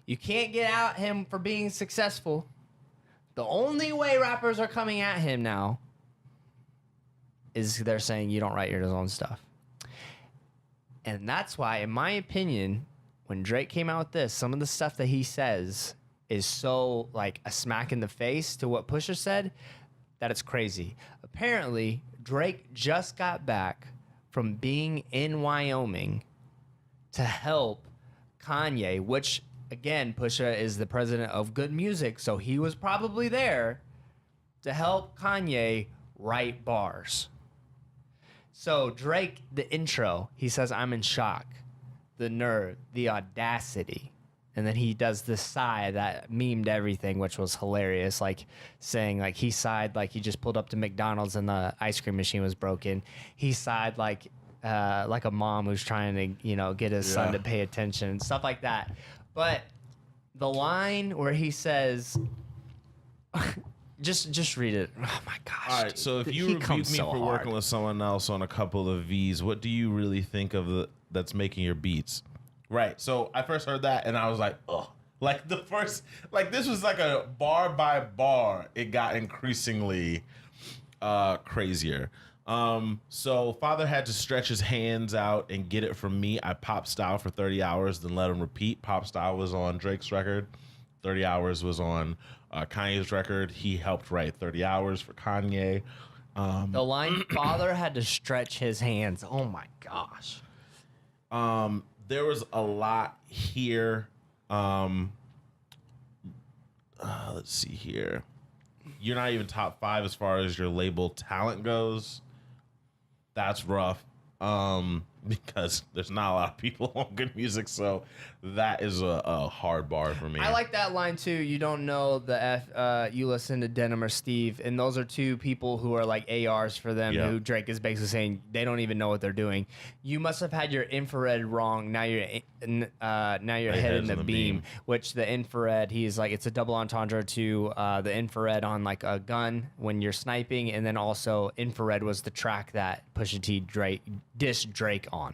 You can't get at him for being successful. The only way rappers are coming at him now is they're saying you don't write your own stuff. And that's why, in my opinion, when Drake came out with this, some of the stuff that he says is so like a smack in the face to what Pusha said that it's crazy. Apparently, Drake just got back from being in Wyoming to help Kanye, which, again, Pusha is the president of Good Music, so he was probably there to help Kanye write bars. So Drake, the intro, he says, "I'm in shock." The nerve, the audacity. And then he does this sigh that memed everything, which was hilarious. Like saying like he sighed like he just pulled up to McDonald's and the ice cream machine was broken. He sighed like a mom who's trying to, you know, get his son to pay attention and stuff like that. But the line where he says, just read it. Oh my gosh. All right. So if you rebuke me for working with someone else on a couple of V's, what do you really think of that's making your beats? Right. So I first heard that and I was like, oh, like this was like a bar by bar. It got increasingly crazier. So father had to stretch his hands out and get it from me. I pop style for 30 hours, then let him repeat. Pop style was on Drake's record. 30 hours was on Kanye's record. He helped write 30 hours for Kanye. The line father had to stretch his hands. Oh my gosh. There was a lot here. let's see here. You're not even top 5 as far as your label talent goes. That's rough. Because there's not a lot of people on good music, so that is a hard bar for me. I like that line too. You don't know you listen to Denim or Steve, and those are two people who are like ARs for them. Yeah. Who Drake is basically saying they don't even know what they're doing. You must have had your infrared wrong. Now you're head in the beam, which the infrared, he's like, it's a double entendre to the infrared on like a gun when you're sniping, and then also infrared was the track that Pusha T dissed Drake on.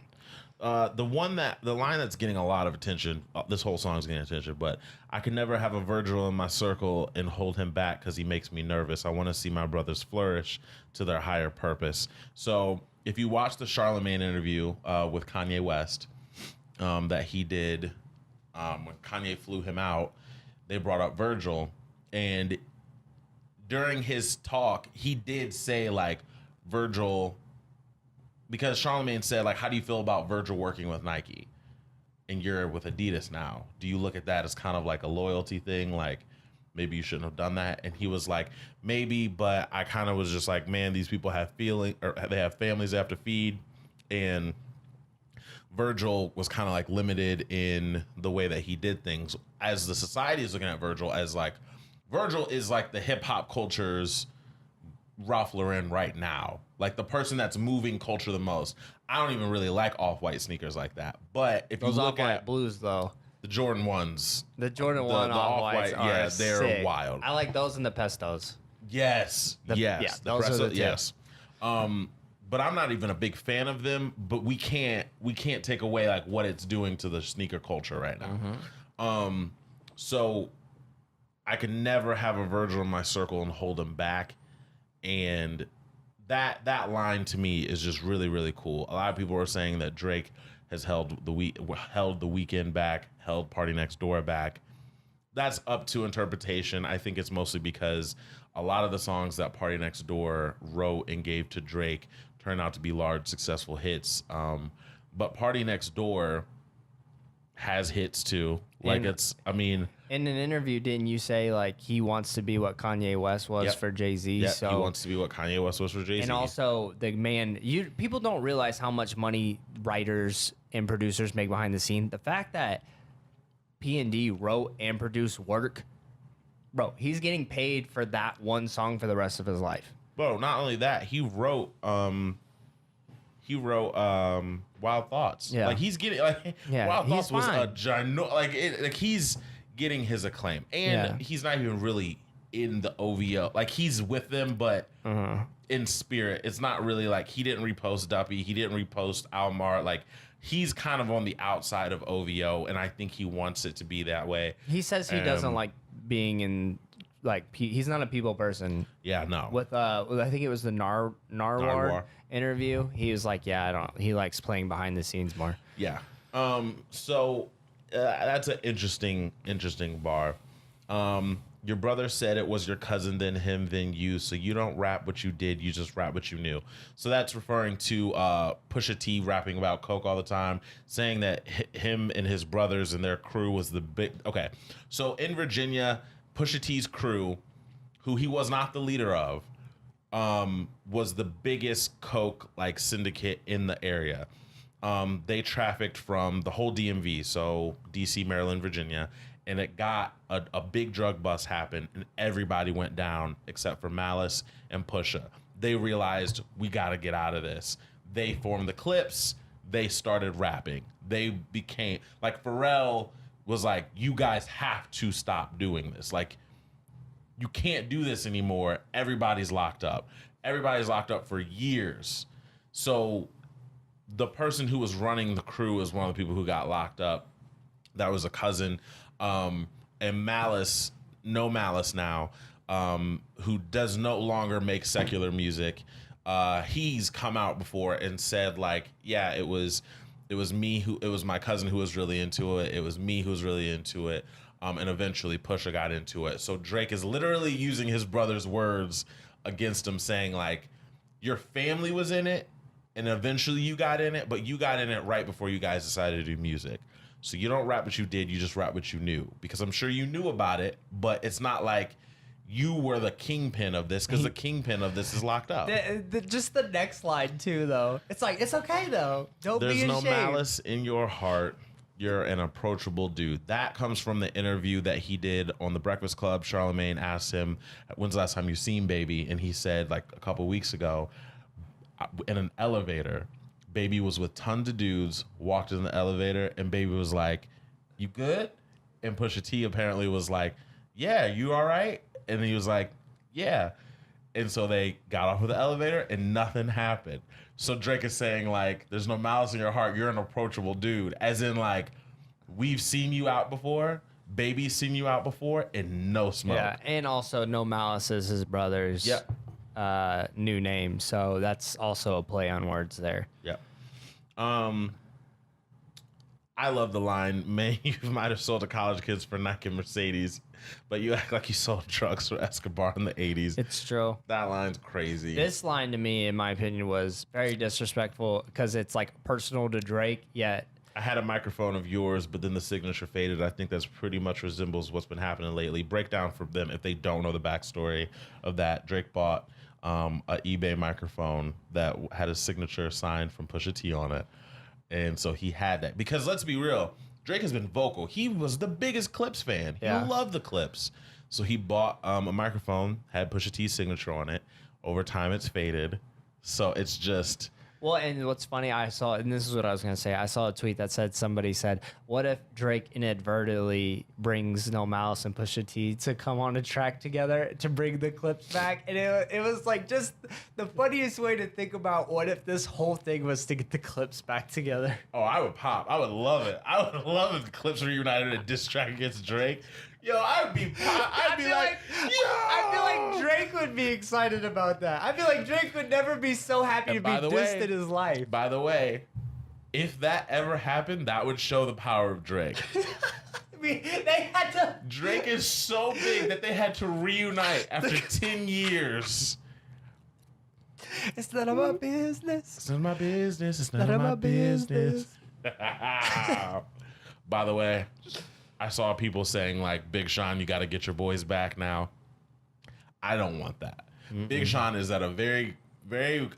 The line that's getting a lot of attention, this whole song is getting attention, but I can never have a Virgil in my circle and hold him back because he makes me nervous. I want to see my brothers flourish to their higher purpose. So if you watch the Charlemagne interview with Kanye West that he did when Kanye flew him out, they brought up Virgil, and during his talk, he did say like Virgil, because Charlemagne said, like, how do you feel about Virgil working with Nike? And you're with Adidas now. Do you look at that as kind of like a loyalty thing? Like, maybe you shouldn't have done that. And he was like, maybe, but I kind of was just like, man, these people have they have families they have to feed. And Virgil was kind of like limited in the way that he did things. As the society is looking at Virgil as like, Virgil is like the hip hop culture's Ralph Lauren right now, like the person that's moving culture the most. I don't even really like off-white sneakers like that, but if Those you look off-white at blues though, the Jordan ones, the Jordan 1 off-whites are yeah, they're sick. wild. I like those and the pestos. Yes, Yeah, those are the two. yes. But I'm not even a big fan of them. But we can't take away like what it's doing to the sneaker culture right now. So I could never have a Virgil in my circle and hold him back. And that line to me is just really, really cool. A lot of people are saying that Drake has held the Weeknd back, held Party Next Door back. That's up to interpretation. I think it's mostly because a lot of the songs that Party Next Door wrote and gave to Drake turned out to be large, successful hits. But Party Next Door has hits too. Like in an interview, didn't you say like he wants to be what Kanye West was for Jay-Z? Yeah, so he wants to be what Kanye West was for Jay-Z. And also the man, people don't realize how much money writers and producers make behind the scene. The fact that P&D wrote and produced work, bro, he's getting paid for that one song for the rest of his life. Bro, not only that, he wrote Wild Thoughts. Yeah. Like he's getting Wild Thoughts was a giant, he's getting his acclaim. And he's not even really in the OVO. Like he's with them, but in spirit. It's not really like he didn't repost Duppy, he didn't repost Almar. Like he's kind of on the outside of OVO, and I think he wants it to be that way. He says he doesn't like being in he's not a people person. Yeah, no. With I think it was the Narwhal interview. He was like, he likes playing behind the scenes more. Yeah. So that's an interesting bar. Your brother said it was your cousin, then him, then you. So you don't rap what you did, you just rap what you knew. So that's referring to Pusha T rapping about coke all the time, saying that him and his brothers and their crew was the big. Okay, so in Virginia, Pusha T's crew, who he was not the leader of, was the biggest coke like syndicate in the area. They trafficked from the whole DMV, so DC, Maryland, Virginia, and it got a big drug bust happened, and everybody went down except for Malice and Pusha. They realized we got to get out of this. They formed the Clips. They started rapping. They became like Pharrell was like, you guys have to stop doing this. Like, you can't do this anymore. Everybody's locked up. Everybody's locked up for years. So the person who was running the crew is one of the people who got locked up. That was a cousin. And Malice, no Malice now, who does no longer make secular music. He's come out before and said like, yeah, it was my cousin who was really into it. It was me who was really into it. And eventually Pusha got into it. So Drake is literally using his brother's words against him, saying like, your family was in it and eventually you got in it, but you got in it right before you guys decided to do music. So you don't rap what you did, you just rap what you knew. Because I'm sure you knew about it, but it's not like you were the kingpin of this, because the kingpin of this is locked up. Just the next line, too, though. It's like, it's okay, though. Don't be ashamed. There's no malice in your heart. You're an approachable dude. That comes from the interview that he did on The Breakfast Club. Charlamagne asked him, when's the last time you seen Baby? And he said, like, a couple weeks ago, in an elevator, Baby was with tons of dudes, walked in the elevator, and Baby was like, you good? And Pusha T apparently was like, yeah, you all right? And he was like, yeah. And so they got off of the elevator and nothing happened. So Drake is saying, like, there's no malice in your heart. You're an approachable dude. As in, like, we've seen you out before. Baby's seen you out before, and no smoke. Yeah, and also No Malice is his brother's new name. So that's also a play on words there. Yep. I love the line, man, you might have sold to college kids for Nike and Mercedes, but you act like you sold drugs for Escobar in the 80s. It's true. That line's crazy. This line, to me, in my opinion, was very disrespectful because it's like personal to Drake, yet I had a microphone of yours, but then the signature faded. I think that's pretty much resembles what's been happening lately. Breakdown for them, if they don't know the backstory of that. Drake bought an eBay microphone that had a signature signed from Pusha T on it. And so he had that. Because let's be real, Drake has been vocal. He was the biggest Clips fan. He loved the Clips. So he bought a microphone, had Pusha T's signature on it. Over time, it's faded. So it's just... Well, and what's funny, I saw, and this is what I was going to say, I saw a tweet that said, somebody said, what if Drake inadvertently brings No Malice and Pusha T to come on a track together to bring the Clips back? And it was like just the funniest way to think about what if this whole thing was to get the Clips back together. Oh, I would pop. I would love it. I would love if the Clips reunited a diss track against Drake. Yo, I'd be like, I feel like Drake would be excited about that. I feel like Drake would never be so happy to be dissed in his life. By the way, if that ever happened, that would show the power of Drake. They had to. Drake is so big that they had to reunite after 10 years. It's none of my business. It's none of my business. It's none of my business. By the way, I saw people saying, like, Big Sean, you got to get your boys back now. I don't want that. Big Sean is at a very, very,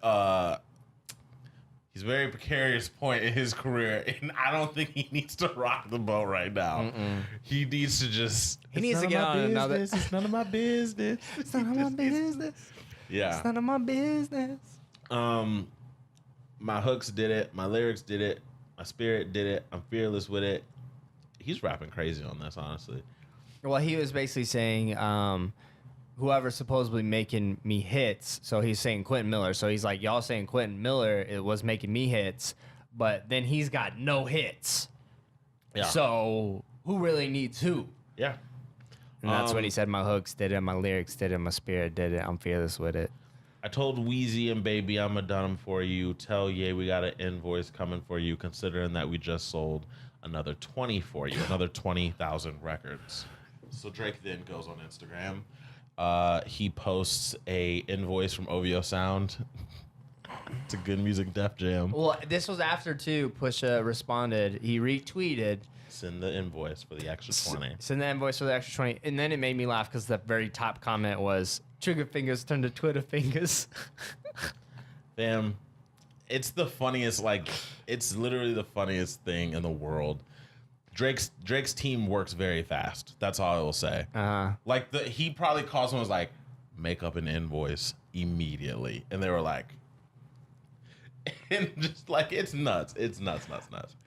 he's very precarious point in his career, and I don't think he needs to rock the boat right now. He needs to just... He needs to get on another... It's none of my business. It's none of my business. Yeah. It's none of my business. My hooks did it. My lyrics did it. My spirit did it. I'm fearless with it. He's rapping crazy on this, honestly. Well, he was basically saying, whoever's supposedly making me hits, so he's saying Quentin Miller. So he's like, y'all saying Quentin Miller it was making me hits, but then he's got no hits. Yeah. So who really needs who? Yeah. And that's what he said. My hooks did it. My lyrics did it. My spirit did it. I'm fearless with it. I told Wheezy and Baby I'm a done 'em for you. Tell Ye we got an invoice coming for you, considering that we just sold another 20 for you, another 20,000 records. So Drake then goes on Instagram. He posts a invoice from OVO Sound. It's a Good Music Def Jam. Well, this was after, too, Pusha responded. He retweeted. Send the invoice for the extra 20. Send the invoice for the extra 20. And then it made me laugh because the very top comment was, trigger fingers turned to Twitter fingers. Damn. It's the funniest, like, it's literally the funniest thing in the world. Drake's team works very fast. That's all I will say. Like, he probably calls someone was like, make up an invoice immediately. And they were like, and just like, it's nuts. It's nuts.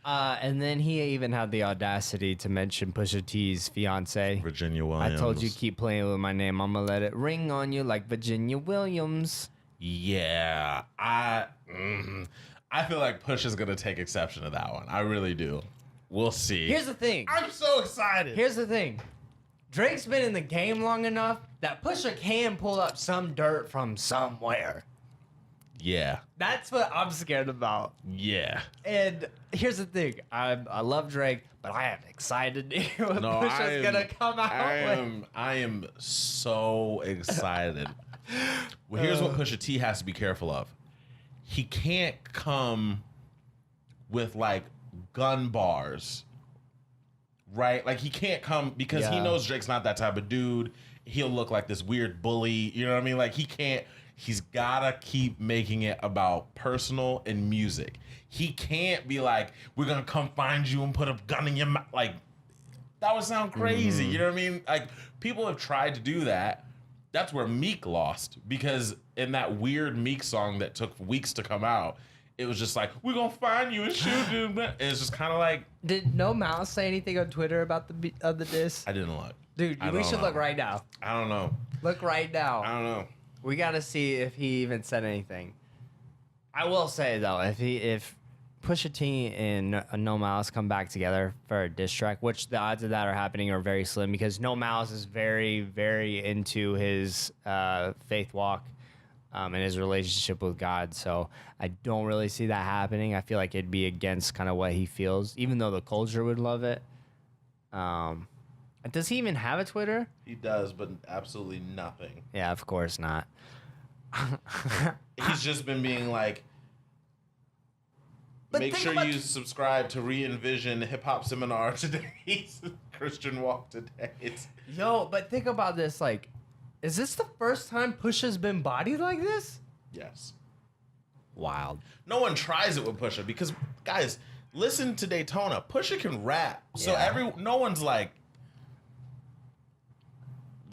And then he even had the audacity to mention Pusha T's fiance, Virginia Williams. I told you keep playing with my name. I'm going to let it ring on you like Virginia Williams. Yeah, I feel like Pusha's gonna take exception to that one. I really do. We'll see. Here's the thing. I'm so excited. Here's the thing. Drake's been in the game long enough that Pusha can pull up some dirt from somewhere. Yeah. That's what I'm scared about. Yeah. And here's the thing. I love Drake, but I am excited to hear what Pusha's gonna come out with. I am so excited. Well, here's what Pusha T has to be careful of. He can't come with like gun bars right? Like he can't come because he knows Drake's not that type of dude. He'll look like this weird bully. You know what I mean? Like he can't. He's gotta keep making it about personal and music. He can't be like, we're gonna come find you and put a gun in your mouth. Like that would sound crazy. You know what I mean? Like people have tried to do that. That's where Meek lost, because in that weird Meek song that took weeks to come out, it was just like, we're gonna find you and shoot you. And it's just kind of like. Did No Mouse say anything on Twitter about the diss? I didn't look. Dude, we should look right now. I don't know. Look right now. I don't know. We gotta see if he even said anything. I will say though, if Pusha T and No Malice come back together for a diss track, which the odds of that are happening are very slim, because No Malice is very, very into his faith walk and his relationship with God. So I don't really see that happening. I feel like it'd be against kind of what he feels, even though the culture would love it. Does he even have a Twitter? He does, but absolutely nothing. Yeah, of course not. He's just been being like, make sure you subscribe to Re-Envision Hip Hop Seminar today's Christian Walk today. But think about this. Like, is this the first time Pusha's been bodied like this? Yes. Wild. No one tries it with Pusha because, guys, listen to Daytona. Pusha can rap. So no one's like,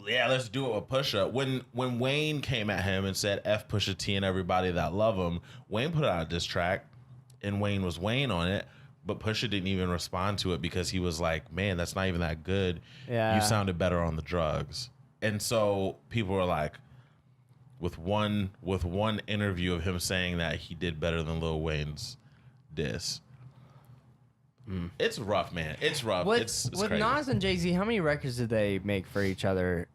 yeah, let's do it with Pusha. When Wayne came at him and said F Pusha T and everybody that love him, Wayne put out a diss track and Wayne was Wayne on it, but Pusha didn't even respond to it because he was like, man, that's not even that good. Yeah. You sounded better on the drugs. And so people were like, with one interview of him saying that he did better than Lil Wayne's diss. It's rough, man. It's rough. It's with crazy. Nas and Jay-Z, how many records did they make for each other?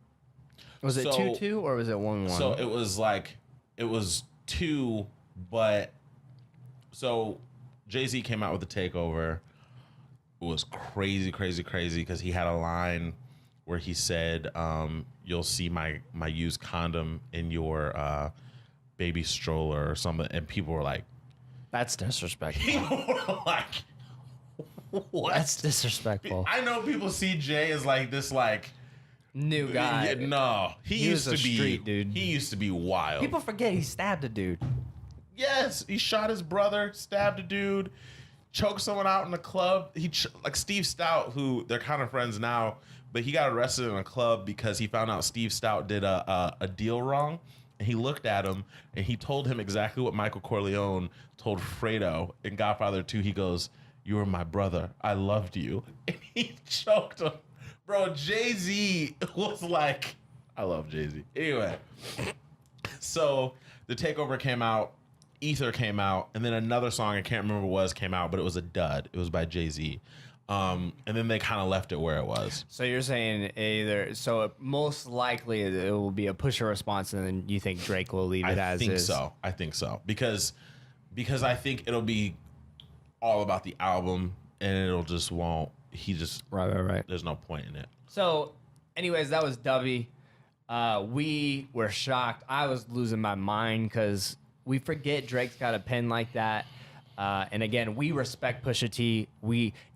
Was it 2-2 or was it 1-1? So it was 2, but so Jay-Z came out with the Takeover. It was crazy because he had a line where he said, you'll see my used condom in your baby stroller or something, and people were like, that's disrespectful. people were like, what? That's disrespectful. I know people see Jay as like this like new guy. Yeah, no, he used to be street dude. He used to be wild. People forget he stabbed a dude. Yes, he shot his brother, stabbed a dude, choked someone out in a club. Like Steve Stout, who they're kind of friends now, but he got arrested in a club because he found out Steve Stout did a deal wrong. And he looked at him and he told him exactly what Michael Corleone told Fredo in Godfather 2. He goes, "You were my brother. I loved you." And he choked him. Bro, Jay-Z was like, I love Jay-Z. Anyway, so the Takeover came out, Ether came out, and then another song I can't remember what came out, but it was a dud. It was by Jay-Z. And then they kind of left it where it was. So you're saying most likely it will be a Pusha response, and then you think Drake will leave it as is? I think so. Because I think it'll be all about the album, and it'll just won't. Right. There's no point in it. So, anyways, that was Duppy. We were shocked. I was losing my mind because we forget Drake's got a pen like that. And again, we respect Pusha T.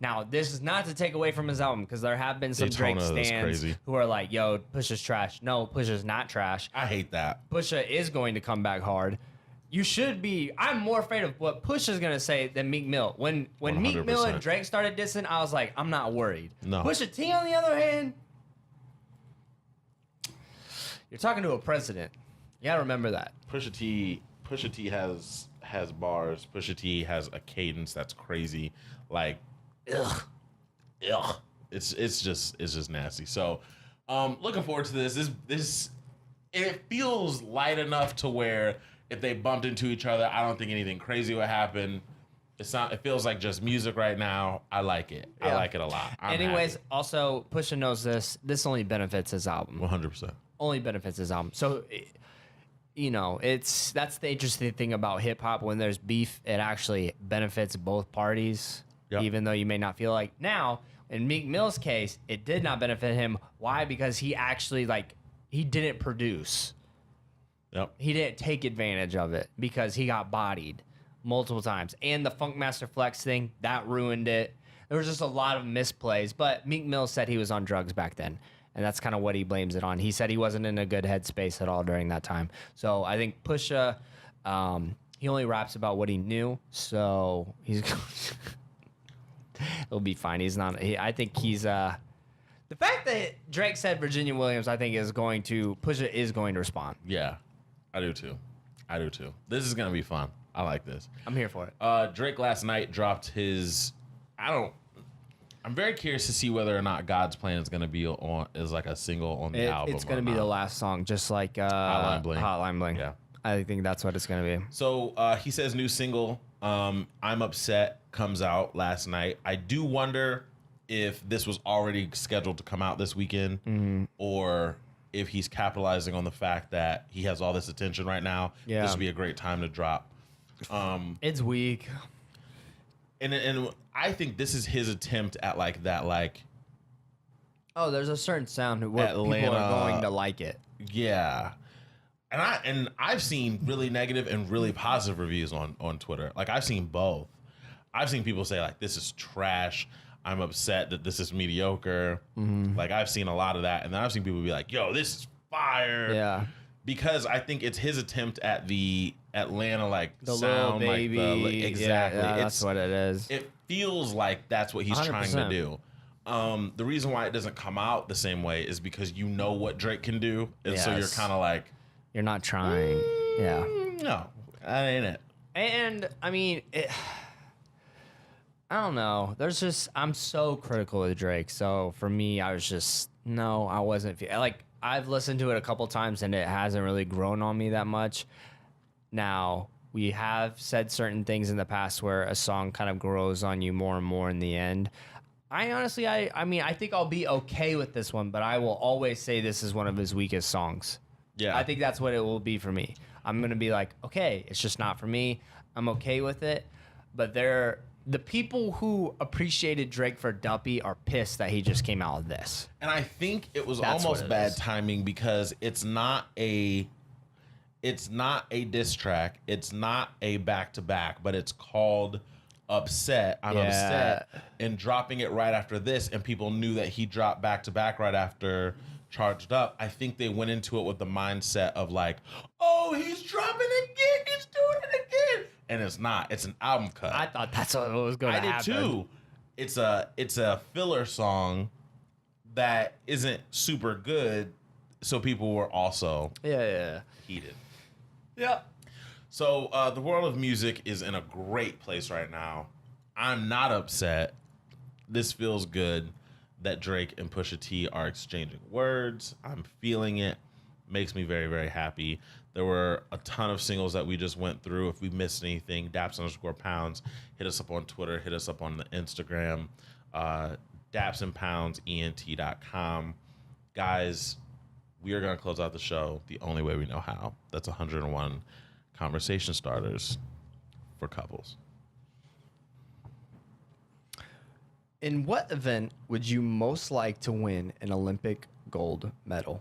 Now, this is not to take away from his album, because there have been some Daytona Drake stands crazy. who are like, yo, Pusha's trash. No, Pusha's not trash. I hate that. Pusha is going to come back hard. You should be. I'm more afraid of what Pusha's going to say than Meek Mill. When Meek Mill and Drake started dissing, I was like, I'm not worried. No. Pusha T, on the other hand, you're talking to a president. You got to remember that. Pusha T has bars. Pusha T has a cadence that's crazy. Like, ugh. It's just nasty. So, looking forward to this. This it feels light enough to where if they bumped into each other, I don't think anything crazy would happen. It feels like just music right now. I like it. Yeah. I like it a lot. Anyways, also Pusha knows this. This only benefits his album. 100%. Only benefits his album. So, that's the interesting thing about hip hop. When there's beef, it actually benefits both parties, even though you may not feel like. Now, in Meek Mill's case, it did not benefit him. Why? Because he actually he didn't produce. Yep. He didn't take advantage of it because he got bodied multiple times. And the Funkmaster Flex thing, that ruined it. There was just a lot of misplays. But Meek Mill said he was on drugs back then, and that's kind of what he blames it on. He said he wasn't in a good headspace at all during that time. So I think Pusha, he only raps about what he knew, so he's it'll be fine. He's not. I think he's the fact that Drake said Virginia Williams, I think Pusha is going to respond. Yeah, I do too. This is gonna be fun. I like this. I'm here for it. Drake last night dropped his. I'm very curious to see whether or not God's Plan is gonna be is like a single on the album. It's gonna be the last song, just like Hotline Bling. Hotline Bling. Yeah. I think that's what it's gonna be. So he says new single, I'm Upset, comes out last night. I do wonder if this was already scheduled to come out this weekend, or if he's capitalizing on the fact that he has all this attention right now. Yeah. This would be a great time to drop. It's weak. And I think this is his attempt at Oh, there's a certain sound where people are going to like it. Yeah. And I've seen really negative and really positive reviews on Twitter. Like, I've seen both. I've seen people say, like, this is trash. I'm upset that this is mediocre. Like, I've seen a lot of that. And then I've seen people be like, yo, this is fire. Yeah. Because I think it's his attempt at the Atlanta, The sound. Lil Baby. Exactly. Yeah, that's what it is. It feels like that's what he's 100%. trying to do. The reason why it doesn't come out the same way is because you know what Drake can do. And so you're Yes. kind of like, You're not trying. Yeah. no, that ain't it. And I mean, I don't know. I'm so critical of Drake. So for me, I was just, no, I wasn't. I've listened to it a couple times and it hasn't really grown on me that much. Now, we have said certain things in the past where a song kind of grows on you more and more in the end. I honestly, I mean, I think I'll be okay with this one, but I will always say this is one of his weakest songs. Yeah. I think that's what it will be for me. I'm going to be like, okay, it's just not for me. I'm okay with it. But the people who appreciated Drake for Duppy are pissed that he just came out with this. And I think it was That's almost what it bad is. timing because it's not a diss track. It's not a back-to-back, but it's called Upset. I'm upset. And dropping it right after this, and people knew that he dropped back-to-back right after Charged Up. I think they went into it with the mindset of like, oh, he's dropping again. He's doing it again. And it's not. It's an album cut. I thought that's what was going to happen. I did too. It's a filler song that isn't super good, so people were also heated. Yeah. So the world of music is in a great place right now. I'm not upset. This feels good that Drake and Pusha T are exchanging words. I'm feeling it. Makes me very, very happy. There were a ton of singles that we just went through. If we missed anything, Daps_pounds. Hit us up on Twitter. Hit us up on the Instagram. DapsandPoundsENT.com. Guys, we are going to close out the show the only way we know how. That's 101 conversation starters for couples. In what event would you most like to win an Olympic gold medal?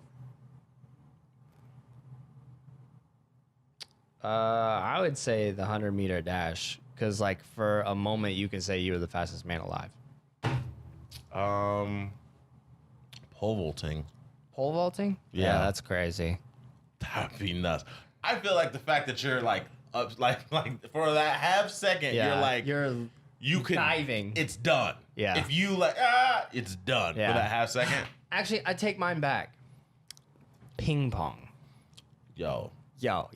I would say the 100-meter dash, because like for a moment you could say you were the fastest man alive. Pole vaulting. Pole vaulting? Yeah. That's crazy. That'd be nuts. I feel like the fact that you're like up, like for that half second, you're like you could diving. It's done. Yeah. If you it's done for that half second. Actually, I take mine back. Ping pong. Yo,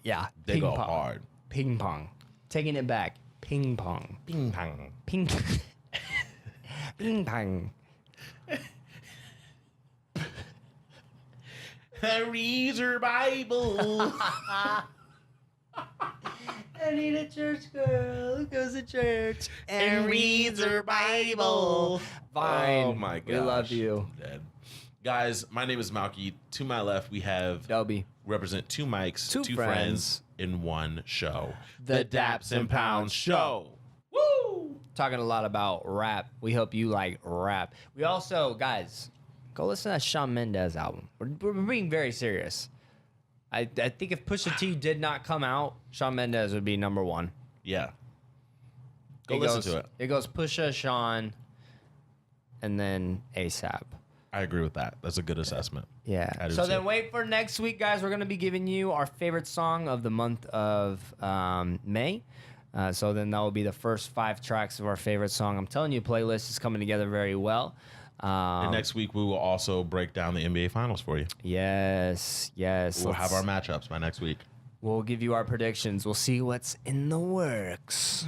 yeah. they Ping go pong. hard. Ping pong. Taking it back. Ping pong. Ping pong. Ping. Ping pong. Read your Bible. I need a church girl who goes to church and reads her Bible. Fine. Oh my gosh. We love you. Dead. Guys, my name is Malky. To my left, we have Duppy. represent two mics, Two two friends. friends in one show. The Daps and Pounds Show. Woo! Talking a lot about rap. We hope you like rap. We also, guys, go listen to that Shawn Mendes album. We're being very serious. I think if Pusha T did not come out, Shawn Mendes would be number one. Yeah. Go listen to it. It goes Pusha, Shawn, and then ASAP. I agree with that. That's a good assessment. Yeah. I do So too. then wait for next week, guys. We're going to be giving you our favorite song of the month of May. So then that will be the first 5 tracks of our favorite song. I'm telling you, playlist is coming together very well. And next week, we will also break down the NBA Finals for you. Yes. We'll have our matchups by next week. We'll give you our predictions. We'll see what's in the works.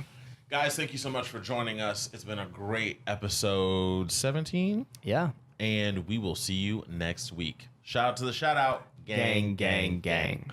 Guys, thank you so much for joining us. It's been a great episode 17. Yeah. And we will see you next week. Shout out to the shout out. Gang, gang, gang.